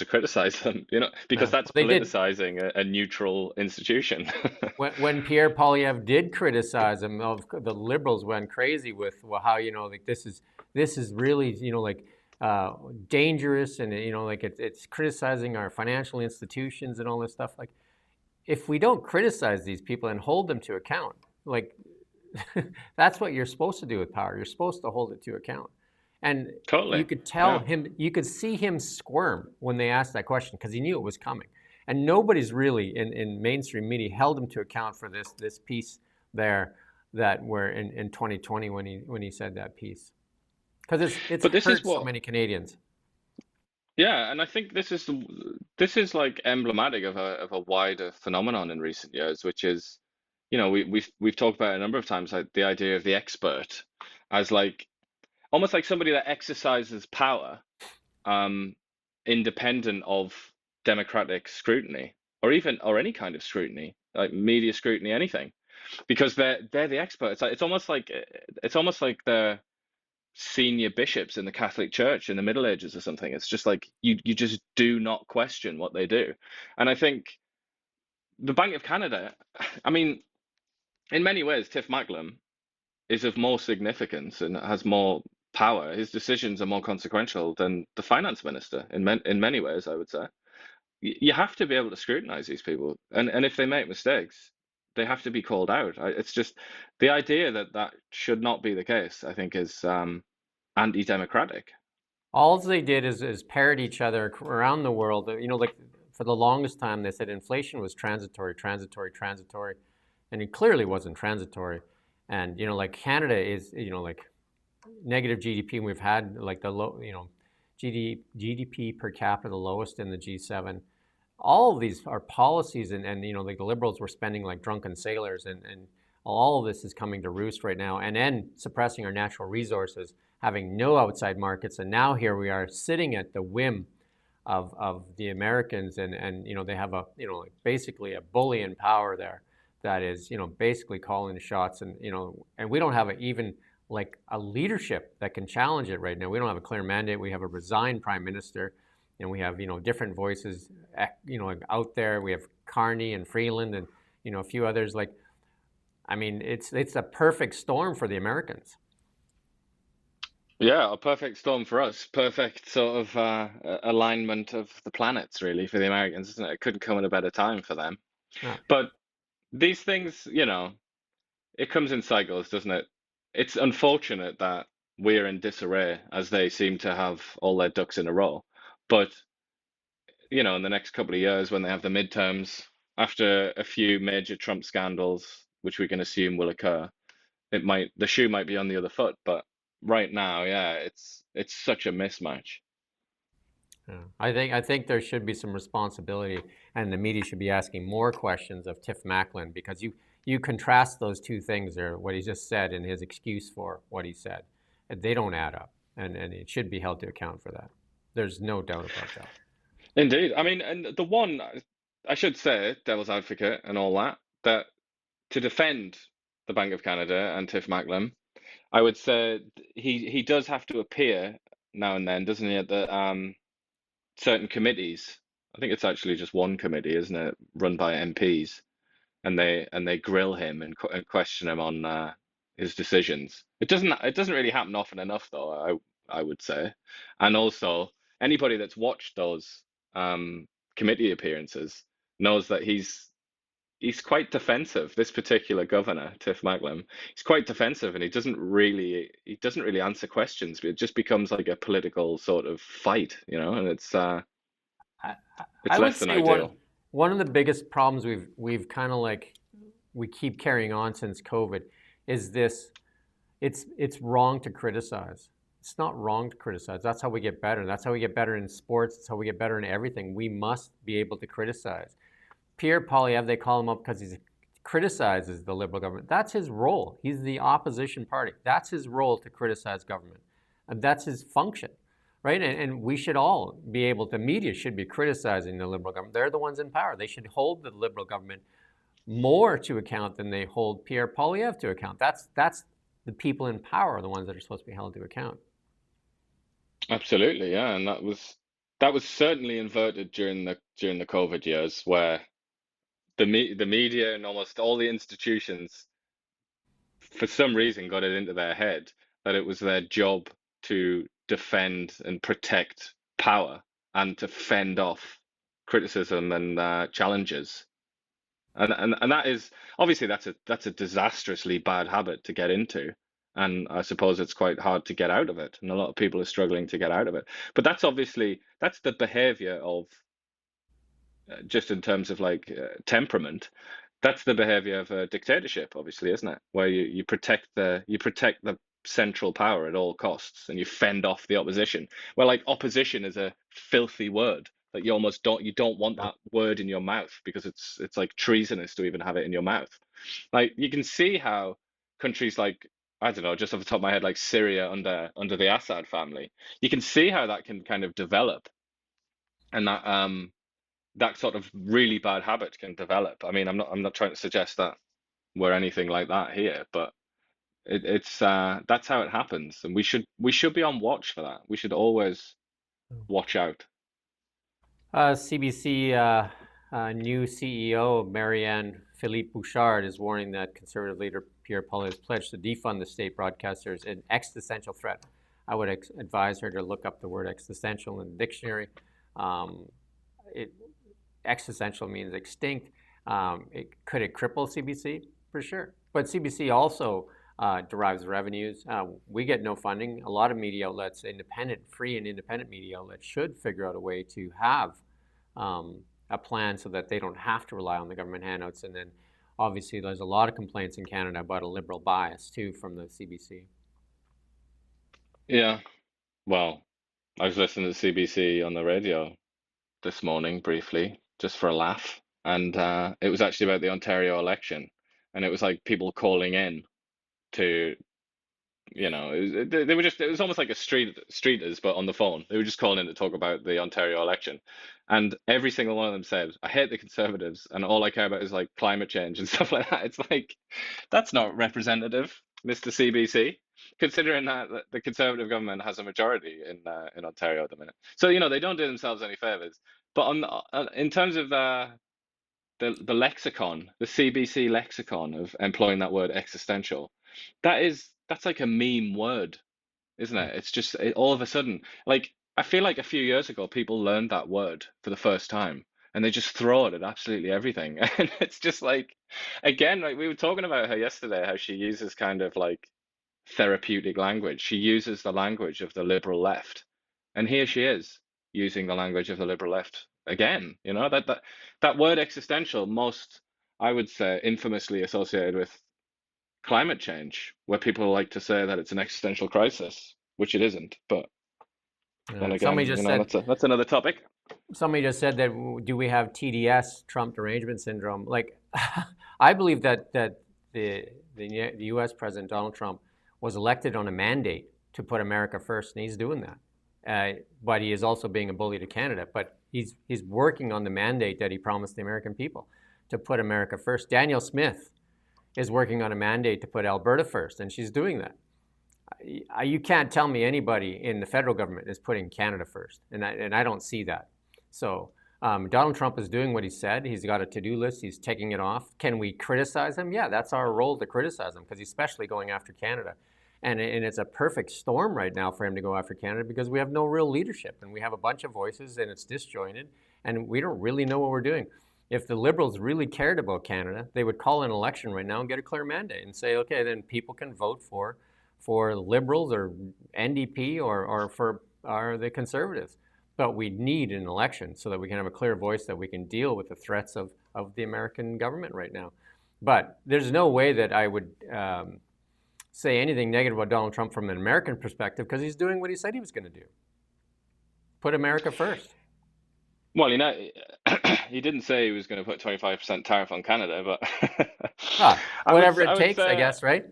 criticize them, because that's politicizing a neutral institution. when Pierre Poilievre did criticize him, the Liberals went crazy with, well, how this is really dangerous, and it's criticizing our financial institutions and all this stuff. Like, if we don't criticize these people and hold them to account, that's what you're supposed to do with power. You're supposed to hold it to account. And totally. You could tell him, you could see him squirm when they asked that question, because he knew it was coming. And nobody's really in mainstream media held him to account for this piece there that were in 2020 when he said that piece. Because it's hurt so many Canadians. Yeah, and I think this is like emblematic of a wider phenomenon in recent years, which is, we've talked about it a number of times, like the idea of the expert as almost like somebody that exercises power independent of democratic scrutiny, or any kind of scrutiny, like media scrutiny, anything, because they're the experts. It's almost like the senior bishops in the Catholic Church in the Middle Ages or something. It's just like you just do not question what they do. And I think the Bank of Canada, I mean, in many ways, Tiff Macklem is of more significance and has more power. His decisions are more consequential than the finance minister in many ways, I would say. You have to be able to scrutinize these people, and if they make mistakes, they have to be called out. It's just the idea that should not be the case, I think, is anti-democratic. All they did is parrot each other around the world. For the longest time, they said inflation was transitory, and it clearly wasn't transitory. And Canada is negative GDP, and we've had the low GDP per capita the lowest in the G7. All of these are policies, and the Liberals were spending like drunken sailors, and all of this is coming to roost right now, and then suppressing our natural resources, having no outside markets, and now here we are sitting at the whim of the Americans, and they have basically a bully in power there that is basically calling the shots, and we don't have even a leadership that can challenge it right now. We don't have a clear mandate. We have a resigned prime minister, and we have different voices out there. We have Carney and Freeland and a few others. It's a perfect storm for the Americans. Yeah, a perfect storm for us. Perfect sort of alignment of the planets, really, for the Americans, isn't it? It couldn't come at a better time for them. Yeah. But these things, it comes in cycles, doesn't it? It's unfortunate that we're in disarray, as they seem to have all their ducks in a row. But, in the next couple of years, when they have the midterms, after a few major Trump scandals, which we can assume will occur, the shoe might be on the other foot. But right now, yeah, it's such a mismatch. Yeah. I think there should be some responsibility, and the media should be asking more questions of Tiff Macklem, because you contrast those two things there, what he just said and his excuse for what he said. They don't add up, and it should be held to account for that. There's no doubt about that. Indeed. I mean, and the one, I should say, devil's advocate and all that to defend the Bank of Canada and Tiff Macklem, I would say he does have to appear now and then, doesn't he, at the certain committees. I think it's actually just one committee, isn't it, run by MPs, and they grill him and question him on his decisions. It doesn't really happen often enough, though, I would say. And also, anybody that's watched those committee appearances knows that he's quite defensive. This particular governor, Tiff Macklem, he's quite defensive, and he doesn't really answer questions. It just becomes like a political sort of fight, and it's I would less than say ideal. one of the biggest problems we've kind of like we keep carrying on since COVID is this. It's wrong to criticize. It's not wrong to criticize. That's how we get better. That's how we get better in sports. That's how we get better in everything. We must be able to criticize. Pierre Poilievre, they call him up because he criticizes the Liberal government. That's his role. He's the opposition party. That's his role, to criticize government. And that's his function, right? And we should all be able to, media should be criticizing the Liberal government. They're the ones in power. They should hold the Liberal government more to account than they hold Pierre Poilievre to account. That's the people in power are the ones that are supposed to be held to account. Absolutely, yeah, and that was certainly inverted during the COVID years, where the media and almost all the institutions, for some reason, got it into their head that it was their job to defend and protect power and to fend off criticism and challenges. And that is obviously that's a disastrously bad habit to get into. And I suppose it's quite hard to get out of it. And a lot of people are struggling to get out of it. But that's the behavior of, just in terms of like temperament, that's the behavior of a dictatorship, obviously, isn't it? Where you protect the central power at all costs, and you fend off the opposition. Well, like, opposition is a filthy word that you don't want that word in your mouth, because it's like treasonous to even have it in your mouth. Like, you can see how countries like, I don't know, just off the top of my head, like Syria under the Assad family, you can see how that can kind of develop, and that sort of really bad habit can develop. I mean, I'm not trying to suggest that we're anything like that here, but it's that's how it happens, and we should be on watch for that. We should always watch out. CBC new CEO Marianne Philippe Bouchard is warning that Conservative leader Pierre Poilievre's pledge to defund the state broadcaster is an existential threat. I would advise her to look up the word existential in the dictionary. Existential means extinct. Could it cripple CBC? For sure. But CBC also derives revenues. We get no funding. A lot of media outlets, free and independent media outlets, should figure out a way to have a plan so that they don't have to rely on the government handouts. And then obviously there's a lot of complaints in Canada about a liberal bias too from the CBC. Yeah. Well, I was listening to CBC on the radio this morning briefly, just for a laugh. And it was actually about the Ontario election. And it was like people calling in to, they were just, it was almost like a streeters, but on the phone. They were just calling in to talk about the Ontario election. And every single one of them said, I hate the Conservatives, and all I care about is like climate change and stuff like that. It's like, that's not representative, Mr. CBC, considering that the Conservative government has a majority in Ontario at the minute. So, they don't do themselves any favors. But in terms of the lexicon, the CBC lexicon of employing that word existential, that's like a meme word, isn't it? It's just all of a sudden, like, I feel like a few years ago people learned that word for the first time and they just throw it at absolutely everything. And it's just like, again, like we were talking about her yesterday, how she uses kind of like therapeutic language. She uses the language of the liberal left, and here she is using the language of the liberal left again. That word existential, most, I would say, infamously associated with climate change, where people like to say that it's an existential crisis, which it isn't. But then again, that's another topic. Somebody just said that, do we have TDS, Trump derangement syndrome? Like, I believe that the U.S. President Donald Trump was elected on a mandate to put America first, and he's doing that. But he is also being a bully to Canada. But he's working on the mandate that he promised the American people, to put America first. Danielle Smith is working on a mandate to put Alberta first, and she's doing that. You can't tell me anybody in the federal government is putting Canada first, and I don't see that. So Donald Trump is doing what he said. He's got a to-do list. He's taking it off. Can we criticize him? Yeah, that's our role to criticize him because he's especially going after Canada. And it's a perfect storm right now for him to go after Canada because we have no real leadership and we have a bunch of voices and it's disjointed and we don't really know what we're doing. If the Liberals really cared about Canada, they would call an election right now and get a clear mandate and say, okay, then people can vote for Liberals or NDP or for the Conservatives. But we need an election so that we can have a clear voice that we can deal with the threats of the American government right now. But there's no way that I would say anything negative about Donald Trump from an American perspective because he's doing what he said he was going to do. Put America first. Well, he didn't say he was going to put 25% tariff on Canada, but whatever it takes, I guess, right?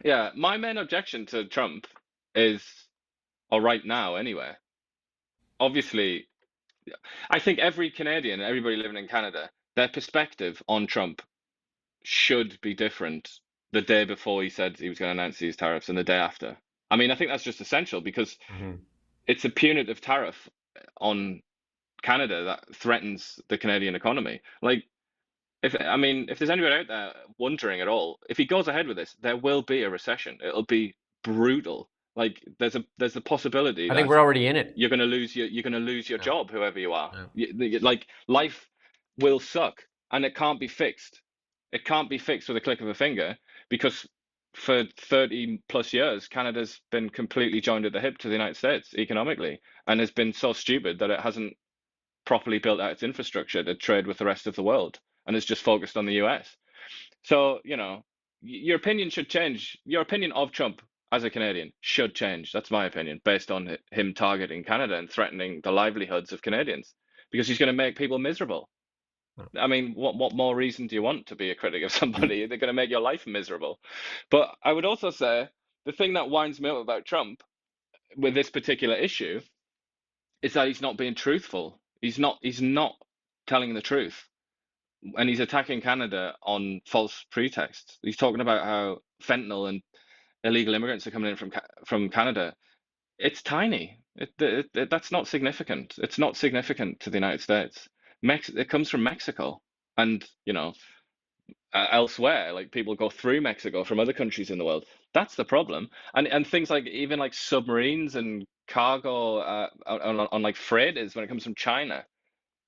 Yeah, my main objection to Trump is, or right now anyway, obviously, I think every Canadian, everybody living in Canada, their perspective on Trump should be different the day before he said he was going to announce these tariffs and the day after. I mean, I think that's just essential because it's a punitive tariff on Canada that threatens the Canadian economy. Like, if there's anybody out there wondering at all, if he goes ahead with this, there will be a recession. It'll be brutal. Like, there's a possibility. I think we're already in it. You're going to lose your job, whoever you are. Like, life will suck, and it can't be fixed. It can't be fixed with a click of a finger because for 30 plus years, Canada's been completely joined at the hip to the United States economically, and has been so stupid that it hasn't properly built out its infrastructure to trade with the rest of the world, and is just focused on the US. So, your opinion should change. Your opinion of Trump as a Canadian should change. That's my opinion, based on him targeting Canada and threatening the livelihoods of Canadians, because he's going to make people miserable. I mean, what more reason do you want to be a critic of somebody? They're going to make your life miserable. But I would also say the thing that winds me up about Trump with this particular issue is that he's not being truthful. He's not telling the truth. And he's attacking Canada on false pretexts. He's talking about how fentanyl and illegal immigrants are coming in from Canada. It's tiny. That's not significant. It's not significant to the United States. It comes from Mexico, and elsewhere, like people go through Mexico from other countries in the world. That's the problem. And things like even like submarines and cargo on like freighters when it comes from China.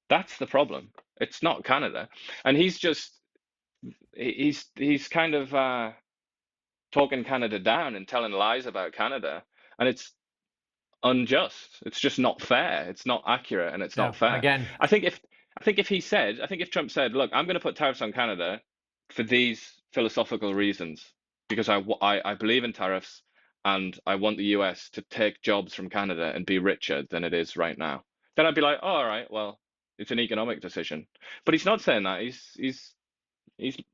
That's the problem. It's not Canada. And he's kind of talking Canada down and telling lies about Canada, and it's unjust. It's just not fair. It's not accurate, and it's not fair. Again, I think if Trump said, "Look, I'm going to put tariffs on Canada for these philosophical reasons because I believe in tariffs and I want the US to take jobs from Canada and be richer than it is right now," then I'd be like, "Oh, all right, well, it's an economic decision." But he's not saying that. He's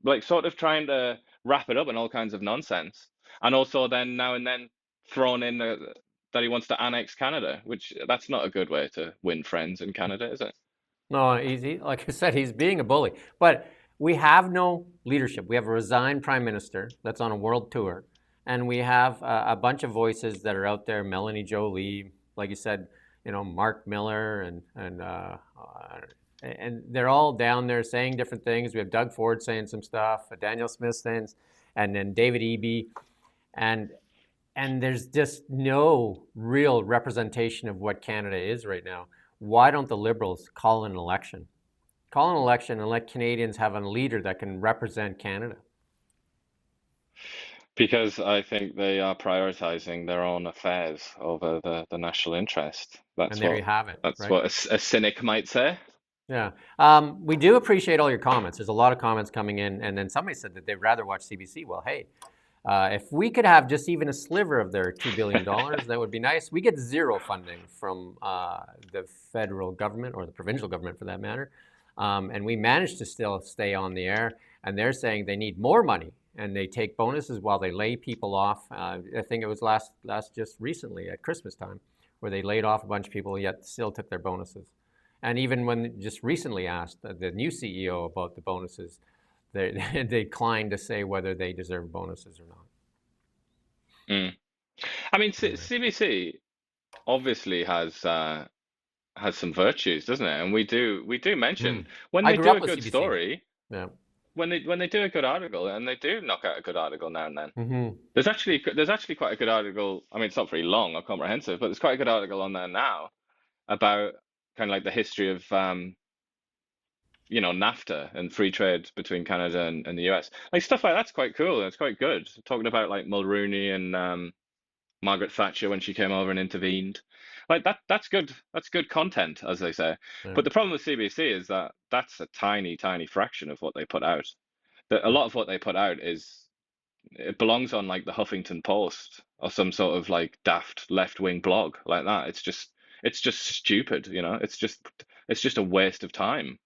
like sort of trying to wrap it up in all kinds of nonsense, and also then now and then thrown in that he wants to annex Canada, which that's not a good way to win friends in Canada, is it? No, like I said, he's being a bully. But we have no leadership. We have a resigned prime minister that's on a world tour, and we have a bunch of voices that are out there. Melanie Jolie, like you said, Mark Miller, and they're all down there saying different things. We have Doug Ford saying some stuff, Daniel Smith saying, and then David Eby, and there's just no real representation of what Canada is right now. Why don't the Liberals call an election? Call an election and let Canadians have a leader that can represent Canada. Because I think they are prioritizing their own affairs over the national interest. And there you have it. That's right? what a cynic might say. Yeah. We do appreciate all your comments. There's a lot of comments coming in. And then somebody said that they'd rather watch CBC. Well, hey, if we could have just even a sliver of their $2 billion, that would be nice. We get zero funding from the federal government or the provincial government for that matter. And we managed to still stay on the air. And they're saying they need more money. And they take bonuses while they lay people off. I think it was last just recently at Christmas time, where they laid off a bunch of people, yet still took their bonuses. And even when just recently asked the new CEO about the bonuses, they declined to say whether they deserve bonuses or not. I mean, CBC obviously has has some virtues, doesn't it? And we do mention when I they grew do up a with good CBC. story, Yeah. when they do a good article, and they do knock out a good article now and then. Mm-hmm. There's actually quite a good article. I mean, it's not very long or comprehensive, but there's quite a good article on there now about kind of like the history of NAFTA and free trade between Canada and the US. Like stuff like that's quite cool. It's quite good. Talking about like Mulrooney and Margaret Thatcher when she came over and intervened. Like that's good. That's good content, as they say. Yeah. But the problem with CBC is that that's a tiny, tiny fraction of what they put out. A lot of what they put out it belongs on like the Huffington Post or some sort of like daft left-wing blog like that. It's just stupid, It's just a waste of time.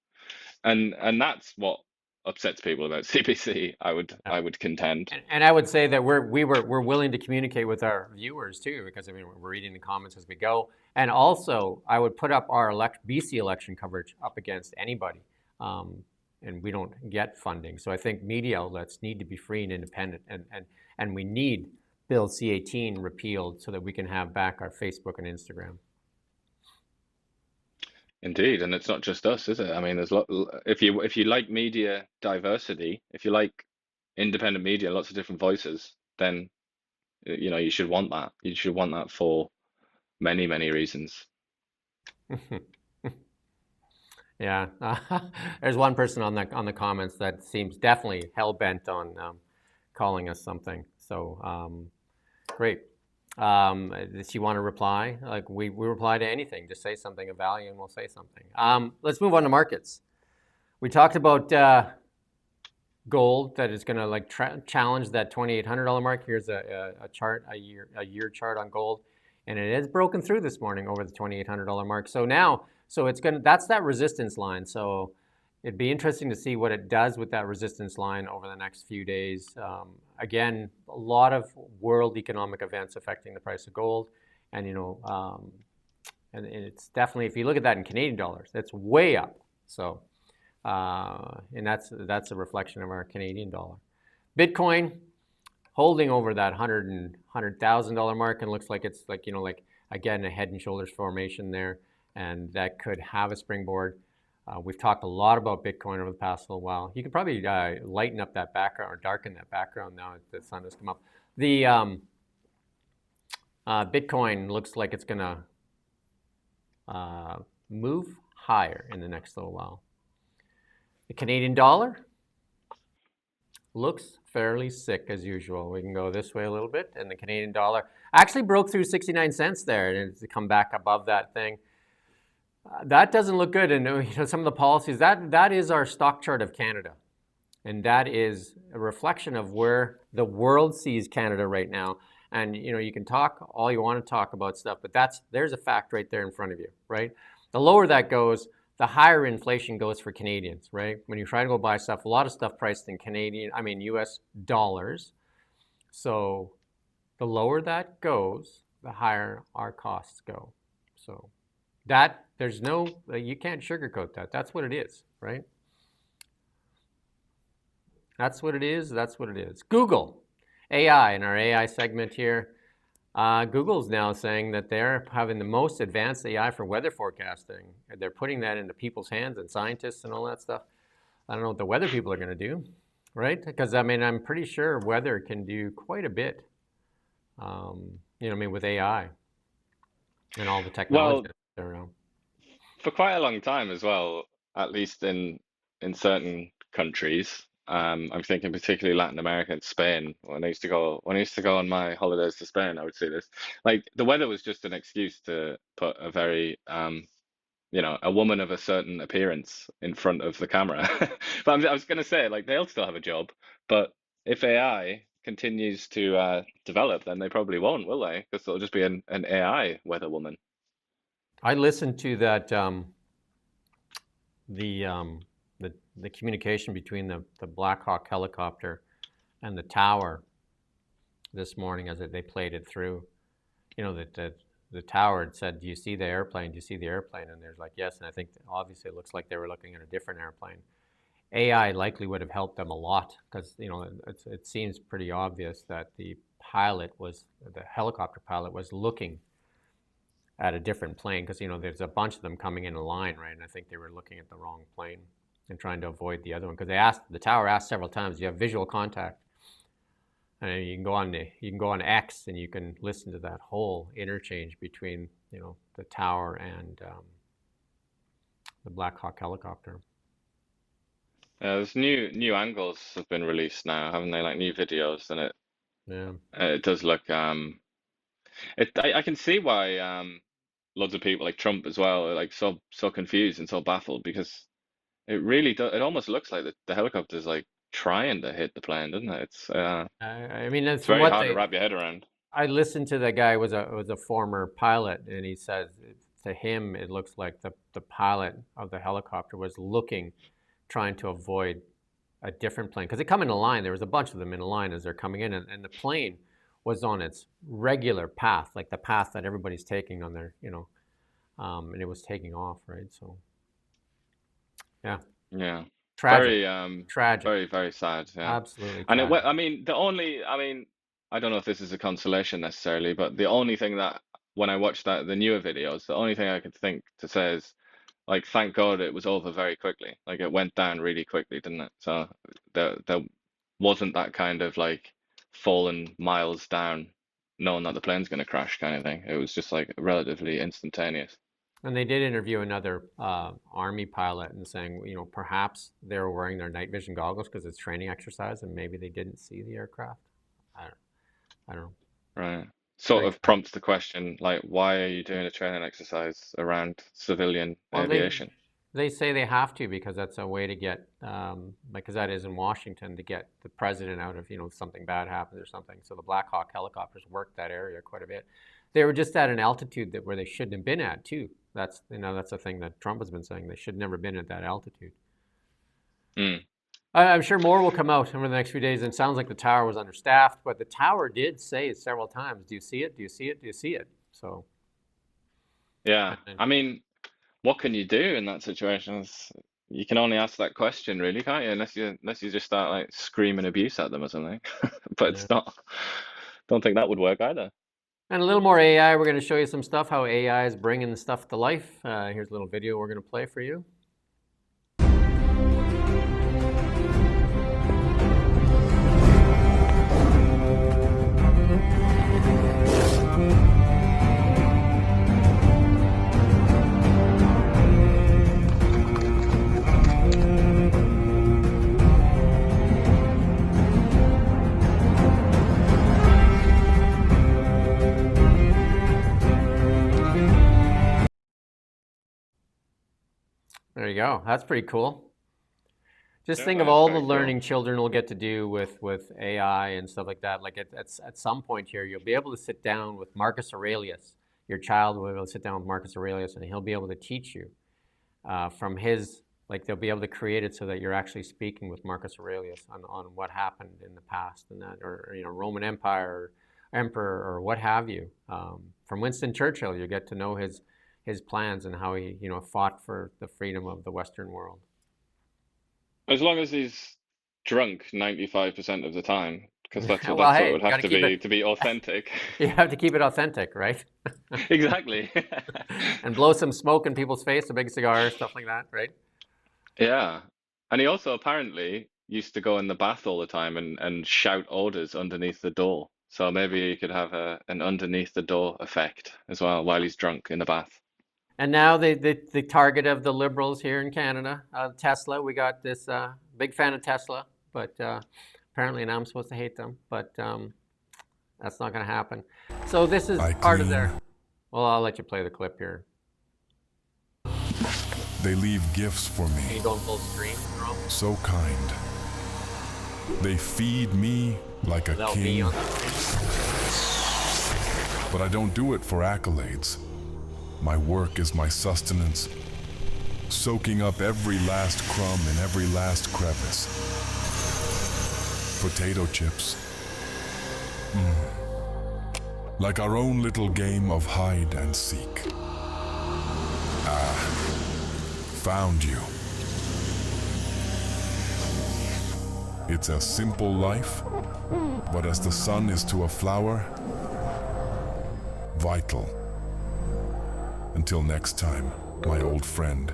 And that's what upsets people about CBC, I would contend. And I would say that we're willing to communicate with our viewers too, because I mean we're reading the comments as we go. And also, I would put up our BC election coverage up against anybody, and we don't get funding. So I think media outlets need to be free and independent, and we need Bill C-18 repealed so that we can have back our Facebook and Instagram. Indeed, and it's not just us, is it? I mean, if you like media diversity, if you like independent media, lots of different voices, then you should want that. You should want that for many, many reasons. Yeah, there's one person on the comments that seems definitely hell bent on calling us something. So great. Does she want to reply? Like we reply to anything. Just say something of value, and we'll say something. Let's move on to markets. We talked about gold that is going to like challenge that $2,800 mark. Here's a chart, a year chart on gold, and it has broken through this morning over the $2,800 mark. So now. So that's that resistance line. So it'd be interesting to see what it does with that resistance line over the next few days. Again, a lot of world economic events affecting the price of gold, and and it's definitely, if you look at that in Canadian dollars, that's way up. So, and that's a reflection of our Canadian dollar. Bitcoin holding over that $100,000 mark, and looks like it's like again a head and shoulders formation there. And that could have a springboard. We've talked a lot about Bitcoin over the past little while. You can probably lighten up that background or darken that background now that the sun has come up. The Bitcoin looks like it's going to move higher in the next little while. The Canadian dollar looks fairly sick as usual. We can go this way a little bit, and the Canadian dollar actually broke through 69 cents there, and it's come back above that thing. That doesn't look good, and some of the policies, that is our stock chart of Canada, and that is a reflection of where the world sees Canada right now. And you can talk all you want to talk about stuff, but there's a fact right there in front of you, right? The lower that goes, the higher inflation goes for Canadians, right? When you try to go buy stuff, a lot of stuff priced in US dollars. So the lower that goes, the higher our costs go. So you can't sugarcoat that. That's what it is, right? That's what it is. That's what it is. Google, AI, in our AI segment here. Google's now saying that they're having the most advanced AI for weather forecasting. They're putting that into people's hands and scientists and all that stuff. I don't know what the weather people are going to do, right? Because I'm pretty sure weather can do quite a bit, with AI and all the technology that's around. For quite a long time as well, at least in certain countries. I'm thinking particularly Latin America and Spain. When I used to go on my holidays to Spain, I would see this. Like the weather was just an excuse to put a very a woman of a certain appearance in front of the camera. But I was going to say, like, they'll still have a job, but if AI continues to develop, then they probably won't, will they? Because it'll just be an AI weather woman. I listened to that the communication between the Black Hawk helicopter and the tower this morning as they played it through. The tower had said, "Do you see the airplane? Do you see the airplane?" And there's like, yes. And I think obviously it looks like they were looking at a different airplane. AI likely would have helped them a lot because it seems pretty obvious that the helicopter pilot was looking at a different plane because, there's a bunch of them coming in a line, right? And I think they were looking at the wrong plane and trying to avoid the other one because the tower asked several times, do you have visual contact? And you can go on X and you can listen to that whole interchange between, the tower and the Black Hawk helicopter. There's new angles have been released now, haven't they? Like new videos, and it does look I can see why loads of people like Trump as well are like so confused and so baffled because it really does. It almost looks like the helicopter's like trying to hit the plane, doesn't it? It's I mean, it's very hard to wrap your head around. I listened to the guy was a former pilot, and he says to him it looks like the pilot of the helicopter was trying to avoid a different plane because they come in a line. There was a bunch of them in a line as they're coming in, and the plane was on its regular path, like the path that everybody's taking on their, and it was taking off, right? So, yeah. Tragic. Very tragic. Very, very sad. Yeah. Absolutely. And tragic. I don't know if this is a consolation necessarily, but the only thing that when I watched the newer videos, the only thing I could think to say is, like, thank God it was over very quickly. Like it went down really quickly, didn't it? So there wasn't that kind of like fallen miles down, knowing that the plane's going to crash kind of thing. It was just like relatively instantaneous. And they did interview another Army pilot and saying, perhaps they were wearing their night vision goggles because it's training exercise and maybe they didn't see the aircraft. I don't know. Right. Sort of prompts the question, like, why are you doing a training exercise around civilian aviation? They say they have to because that's a way to get, because that is in Washington, to get the president out of, something bad happens or something. So the Black Hawk helicopters worked that area quite a bit. They were just at an altitude where they shouldn't have been at too. That's a thing that Trump has been saying. They should never been at that altitude. I'm sure more will come out over the next few days. And it sounds like the tower was understaffed, but the tower did say several times, "Do you see it? Do you see it? Do you see it?" So. Yeah, I mean, what can you do in that situation? You can only ask that question, really, can't you? Unless you just start like screaming abuse at them or something. But it's not. Don't think that would work either. And a little more AI. We're going to show you some stuff, how AI is bringing the stuff to life. Here's a little video we're going to play for you. There you go. That's pretty cool. Just think of all the learning children will get to do with AI and stuff like that. Like at some point here, you'll be able to sit down with Marcus Aurelius. Your child will be able to sit down with Marcus Aurelius, and he'll be able to teach you from his, like they'll be able to create it so that you're actually speaking with Marcus Aurelius on what happened in the past and that, or Roman Empire, or emperor, or what have you. From Winston Churchill, you get to know his plans and how he, fought for the freedom of the Western world. As long as he's drunk 95% of the time, because that's what it would have to be authentic. You have to keep it authentic, right? Exactly. And blow some smoke in people's face, a big cigar, stuff like that, right? Yeah. And he also apparently used to go in the bath all the time and shout orders underneath the door. So maybe he could have an underneath the door effect as well while he's drunk in the bath. And now the target of the liberals here in Canada, Tesla. We got this big fan of Tesla, but apparently now I'm supposed to hate them. But that's not going to happen. So this is part of their. Well, I'll let you play the clip here. They leave gifts for me. Can you go full screen? So kind. They feed me like a king. But I don't do it for accolades. My work is my sustenance, soaking up every last crumb in every last crevice. Potato chips. Like our own little game of hide and seek. Found you. It's a simple life, but as the sun is to a flower, vital. Until next time, my old friend.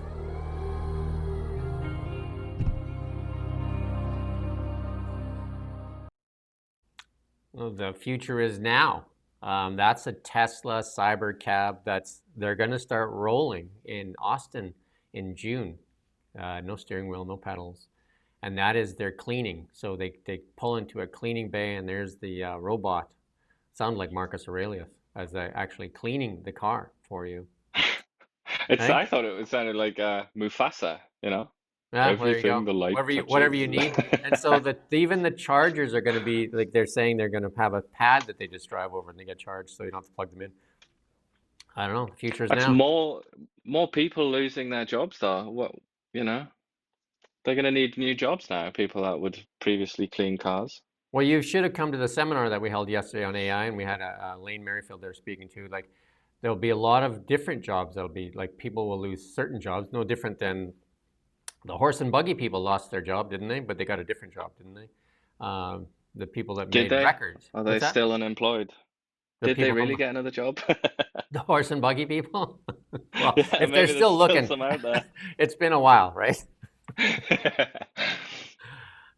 Well, the future is now. That's a Tesla Cybercab they're going to start rolling in Austin in June. No steering wheel, no pedals. And that is their cleaning. So they pull into a cleaning bay, and there's the robot. Sounds like Marcus Aurelius as they're actually cleaning the car for you. It's. Right? I thought it sounded like Mufasa, you know? Yeah, well, there you Everything go. the light Whatever you touches. need. And so even the chargers are going to be, like they're saying they're going to have a pad that they just drive over and they get charged, so you don't have to plug them in. I don't know. The future is That's now. more people losing their jobs, though. What, you know? They're going to need new jobs now, people that would previously clean cars. Well, you should have come to the seminar that we held yesterday on AI, and we had Lane Merrifield there speaking too. Like, there'll be a lot of different jobs that'll be, like, people will lose certain jobs, no different than the horse and buggy people lost their job, didn't they? But they got a different job, didn't they? The people that Did made they? records. Are they What's that? still unemployed? The Did they people really from get another job? the horse and buggy people? Well, Yeah, if they're maybe there's still looking, some out there. it's been a while, right? If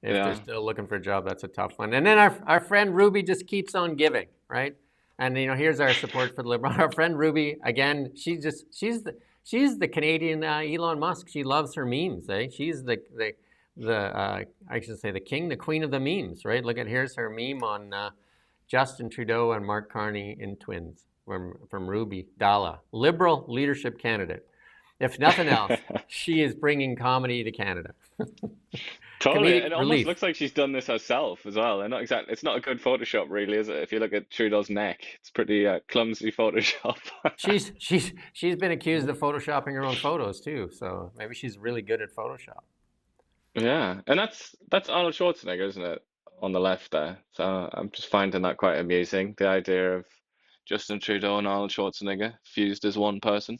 they're Yeah. still looking for a job, that's a tough one. And then our friend Ruby just keeps on giving, right? And here's our support for the Liberal. Our friend Ruby, again, she's the Canadian Elon Musk. She loves her memes, eh? She's the I should say the king, the queen of the memes, right? Here's her meme on Justin Trudeau and Mark Carney in twins from Ruby Dhalla, Liberal leadership candidate. If nothing else, she is bringing comedy to Canada. Totally. Comedic It almost relief. looks like she's done this herself as well. And not exactly, it's not a good Photoshop, really, is it? If you look at Trudeau's neck, it's pretty clumsy Photoshop. She's been accused of photoshopping her own photos too, so maybe she's really good at Photoshop. Yeah, and that's Arnold Schwarzenegger, isn't it? On the left there. So I'm just finding that quite amusing. The idea of Justin Trudeau and Arnold Schwarzenegger fused as one person.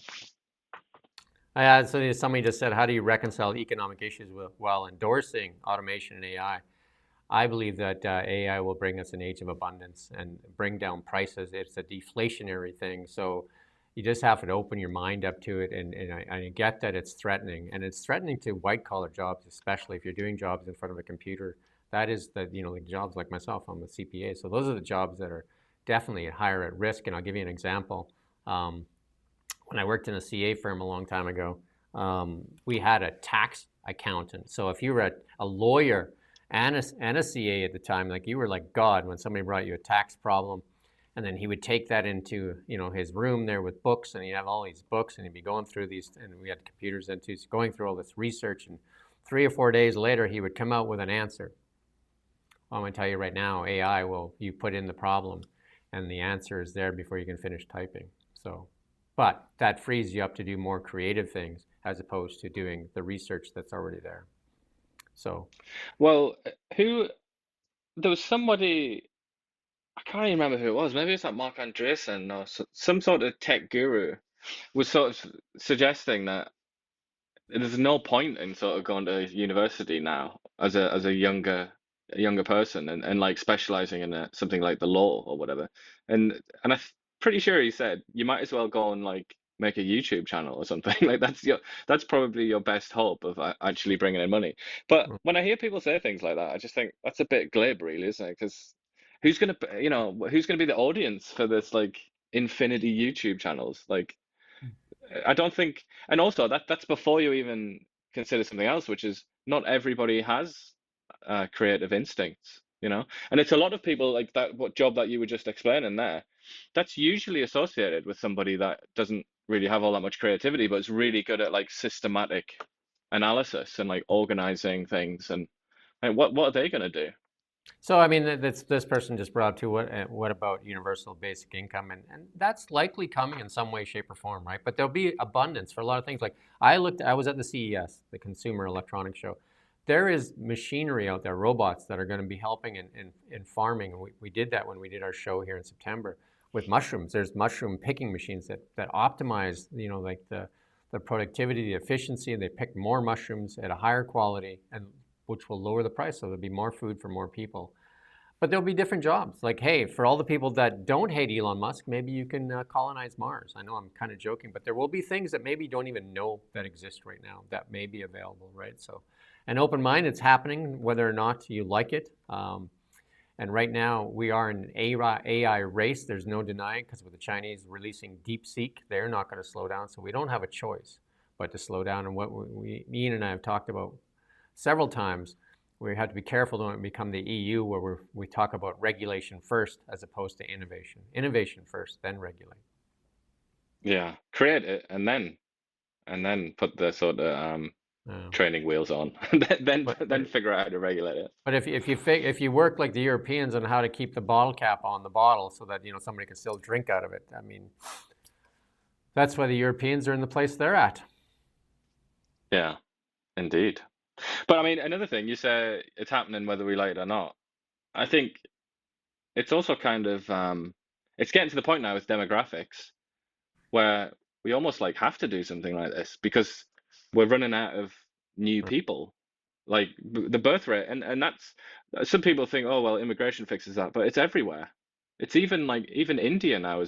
So somebody just said, how do you reconcile economic issues while endorsing automation and AI? I believe that AI will bring us an age of abundance and bring down prices. It's a deflationary thing, so you just have to open your mind up to it. And I get that it's threatening, and it's threatening to white-collar jobs, especially if you're doing jobs in front of a computer. That is like jobs like myself. I'm a CPA, so those are the jobs that are definitely higher at risk. And I'll give you an example. When I worked in a CA firm a long time ago, we had a tax accountant. So if you were a lawyer and a CA at the time, like you were like God when somebody brought you a tax problem, and then he would take that into his room there with books, and he'd have all these books, and he'd be going through these, and we had computers then too, so going through all this research, and 3 or 4 days later he would come out with an answer. Well, I'm going to tell you right now, AI you put in the problem, and the answer is there before you can finish typing. So. But that frees you up to do more creative things as opposed to doing the research that's already there. So, well, there was somebody, I can't even remember who it was. Maybe it's like Mark Andreessen or some sort of tech guru was sort of suggesting that there's no point in sort of going to university now as a younger person and like specializing in something like the law or whatever. And I'm pretty sure he said you might as well go and like make a YouTube channel or something. Like that's probably your best hope of actually bringing in money. But when I hear people say things like that, I just think that's a bit glib, really, isn't it? Because who's gonna be the audience for this like infinity YouTube channels? Like, I don't think, and also that's before you even consider something else, which is not everybody has creative instincts, and it's a lot of people like that. What job that you were just explaining there, that's usually associated with somebody that doesn't really have all that much creativity, but is really good at like systematic analysis and like organizing things. And like, what are they going to do? So I mean, this person just brought up too. What about universal basic income? And that's likely coming in some way, shape, or form, right? But there'll be abundance for a lot of things. Like I was at the CES, the Consumer Electronics Show. There is machinery out there, robots that are going to be helping in farming. And we did that when we did our show here in September with mushrooms. There's mushroom picking machines that optimize, like the productivity, the efficiency. They pick more mushrooms at a higher quality, and which will lower the price, so there'll be more food for more people. But there'll be different jobs. Like, hey, for all the people that don't hate Elon Musk, maybe you can colonize Mars. I know I'm kind of joking, but there will be things that maybe you don't even know that exist right now that may be available, right? So an open mind, it's happening, whether or not you like it. And right now, we are in an AI race. There's no denying, because with the Chinese releasing DeepSeek, they're not going to slow down. So we don't have a choice but to slow down. And what Ian and I have talked about several times, we have to be careful don't become the EU, where we talk about regulation first as opposed to innovation. Innovation first, then regulate. Yeah, create it and then put the sort of training wheels on, then figure out how to regulate it. But if you work like the Europeans on how to keep the bottle cap on the bottle so that somebody can still drink out of it, I mean, that's why the Europeans are in the place they're at. Yeah, indeed. But I mean, another thing, you say it's happening whether we like it or not. I think it's also kind of it's getting to the point now with demographics where we almost like have to do something like this because we're running out of new people. Like the birth rate, and that's some people think, oh well, immigration fixes that, but it's everywhere. It's even India now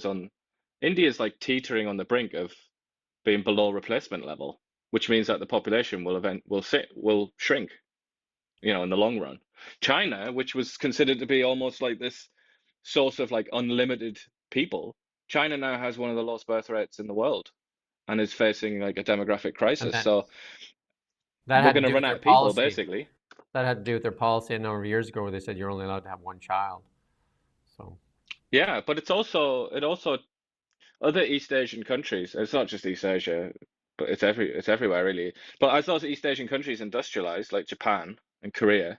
India's like teetering on the brink of being below replacement level, which means that the population will shrink, in the long run. China, which was considered to be almost like this source of like unlimited people, China now has one of the lowest birth rates in the world and is facing like a demographic crisis. So we're going to run out of people, basically. That had to do with their policy a number of years ago where they said you're only allowed to have one child. So yeah, but it also other East Asian countries, it's not just East Asia, but it's everywhere really. But as those East Asian countries industrialize, like Japan and Korea,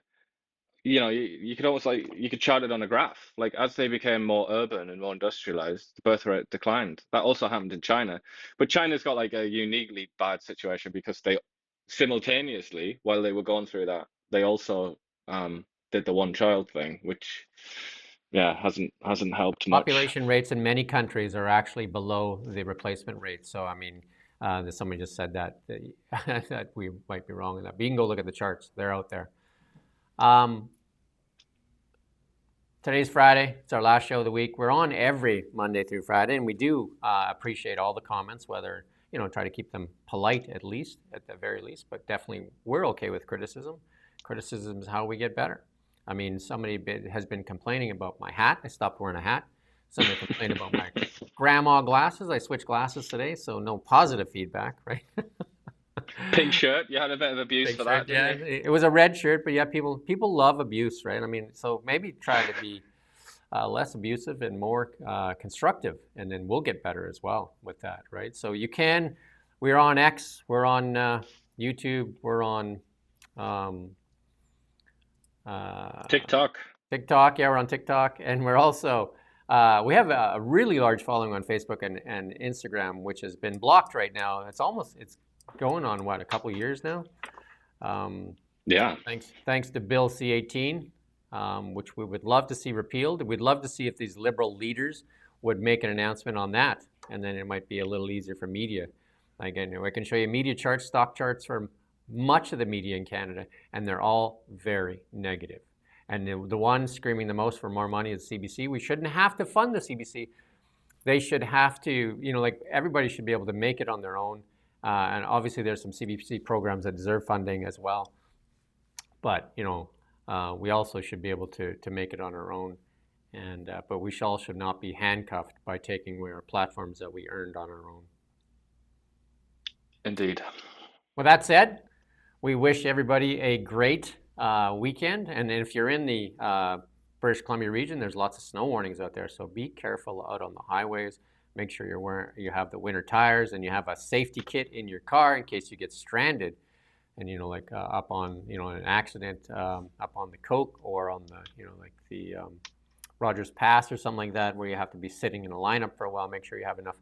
you could almost you could chart it on a graph. Like as they became more urban and more industrialized, the birth rate declined. That also happened in China. But China's got like a uniquely bad situation because they simultaneously, while they were going through that, they also did the one child thing, which hasn't helped much. Population rates in many countries are actually below the replacement rate. So I mean, somebody just said that we might be wrong in that. But you can go look at the charts; they're out there. Today's Friday. It's our last show of the week. We're on every Monday through Friday, and we do appreciate all the comments, whether, try to keep them polite at the very least, but definitely we're okay with criticism. Criticism is how we get better. I mean, somebody has been complaining about my hat. I stopped wearing a hat. Somebody complained about my grandma glasses. I switched glasses today, so no positive feedback, right? Pink shirt, you had a bit of abuse for that, didn't you? It was a red shirt, but yeah, people love abuse, right? I mean, so maybe try to be less abusive and more constructive, and then we'll get better as well with that, right? So we're on X, we're on YouTube, we're on TikTok. Yeah, we're on TikTok, and we're also we have a really large following on Facebook and Instagram, which has been blocked right now. It's going on a couple of years now. Yeah. Thanks to Bill C-18, which we would love to see repealed. We'd love to see if these liberal leaders would make an announcement on that, and then it might be a little easier for media. Again, I can show you media charts, stock charts for much of the media in Canada, and they're all very negative. And the one screaming the most for more money is CBC. We shouldn't have to fund the CBC. They should have to, everybody should be able to make it on their own. And obviously there's some CBC programs that deserve funding as well. But, we also should be able to make it on our own. And but we should not be handcuffed by taking away our platforms that we earned on our own. Indeed. With that said, we wish everybody a great weekend. And if you're in the British Columbia region, there's lots of snow warnings out there. So be careful out on the highways. Make sure you have the winter tires and you have a safety kit in your car in case you get stranded and, up on, an accident up on the Coke or on the, the Rogers Pass or something like that, where you have to be sitting in a lineup for a while. Make sure you have enough,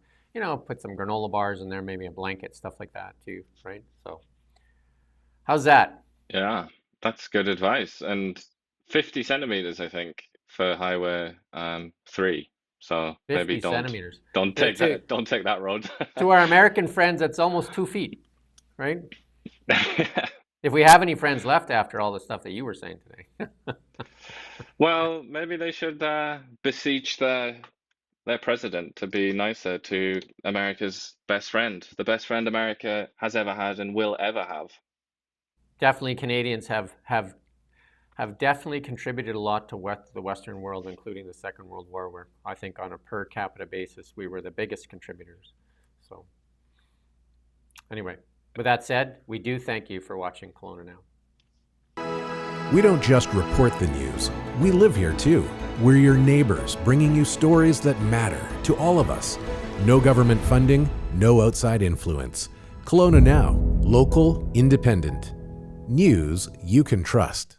put some granola bars in there, maybe a blanket, stuff like that too, right? So how's that? Yeah, that's good advice. And 50 centimeters, I think, for Highway 3. So maybe don't take that road. To our American friends, that's almost 2 feet, right? If we have any friends left after all the stuff that you were saying today. Well, maybe they should beseech their president to be nicer to America's best friend, the best friend America has ever had and will ever have. Definitely, Canadians have definitely contributed a lot to the Western world, including the Second World War, where I think on a per capita basis, we were the biggest contributors. So anyway, with that said, we do thank you for watching Kelowna Now. We don't just report the news, we live here too. We're your neighbors, bringing you stories that matter to all of us. No government funding, no outside influence. Kelowna Now, local, independent. News you can trust.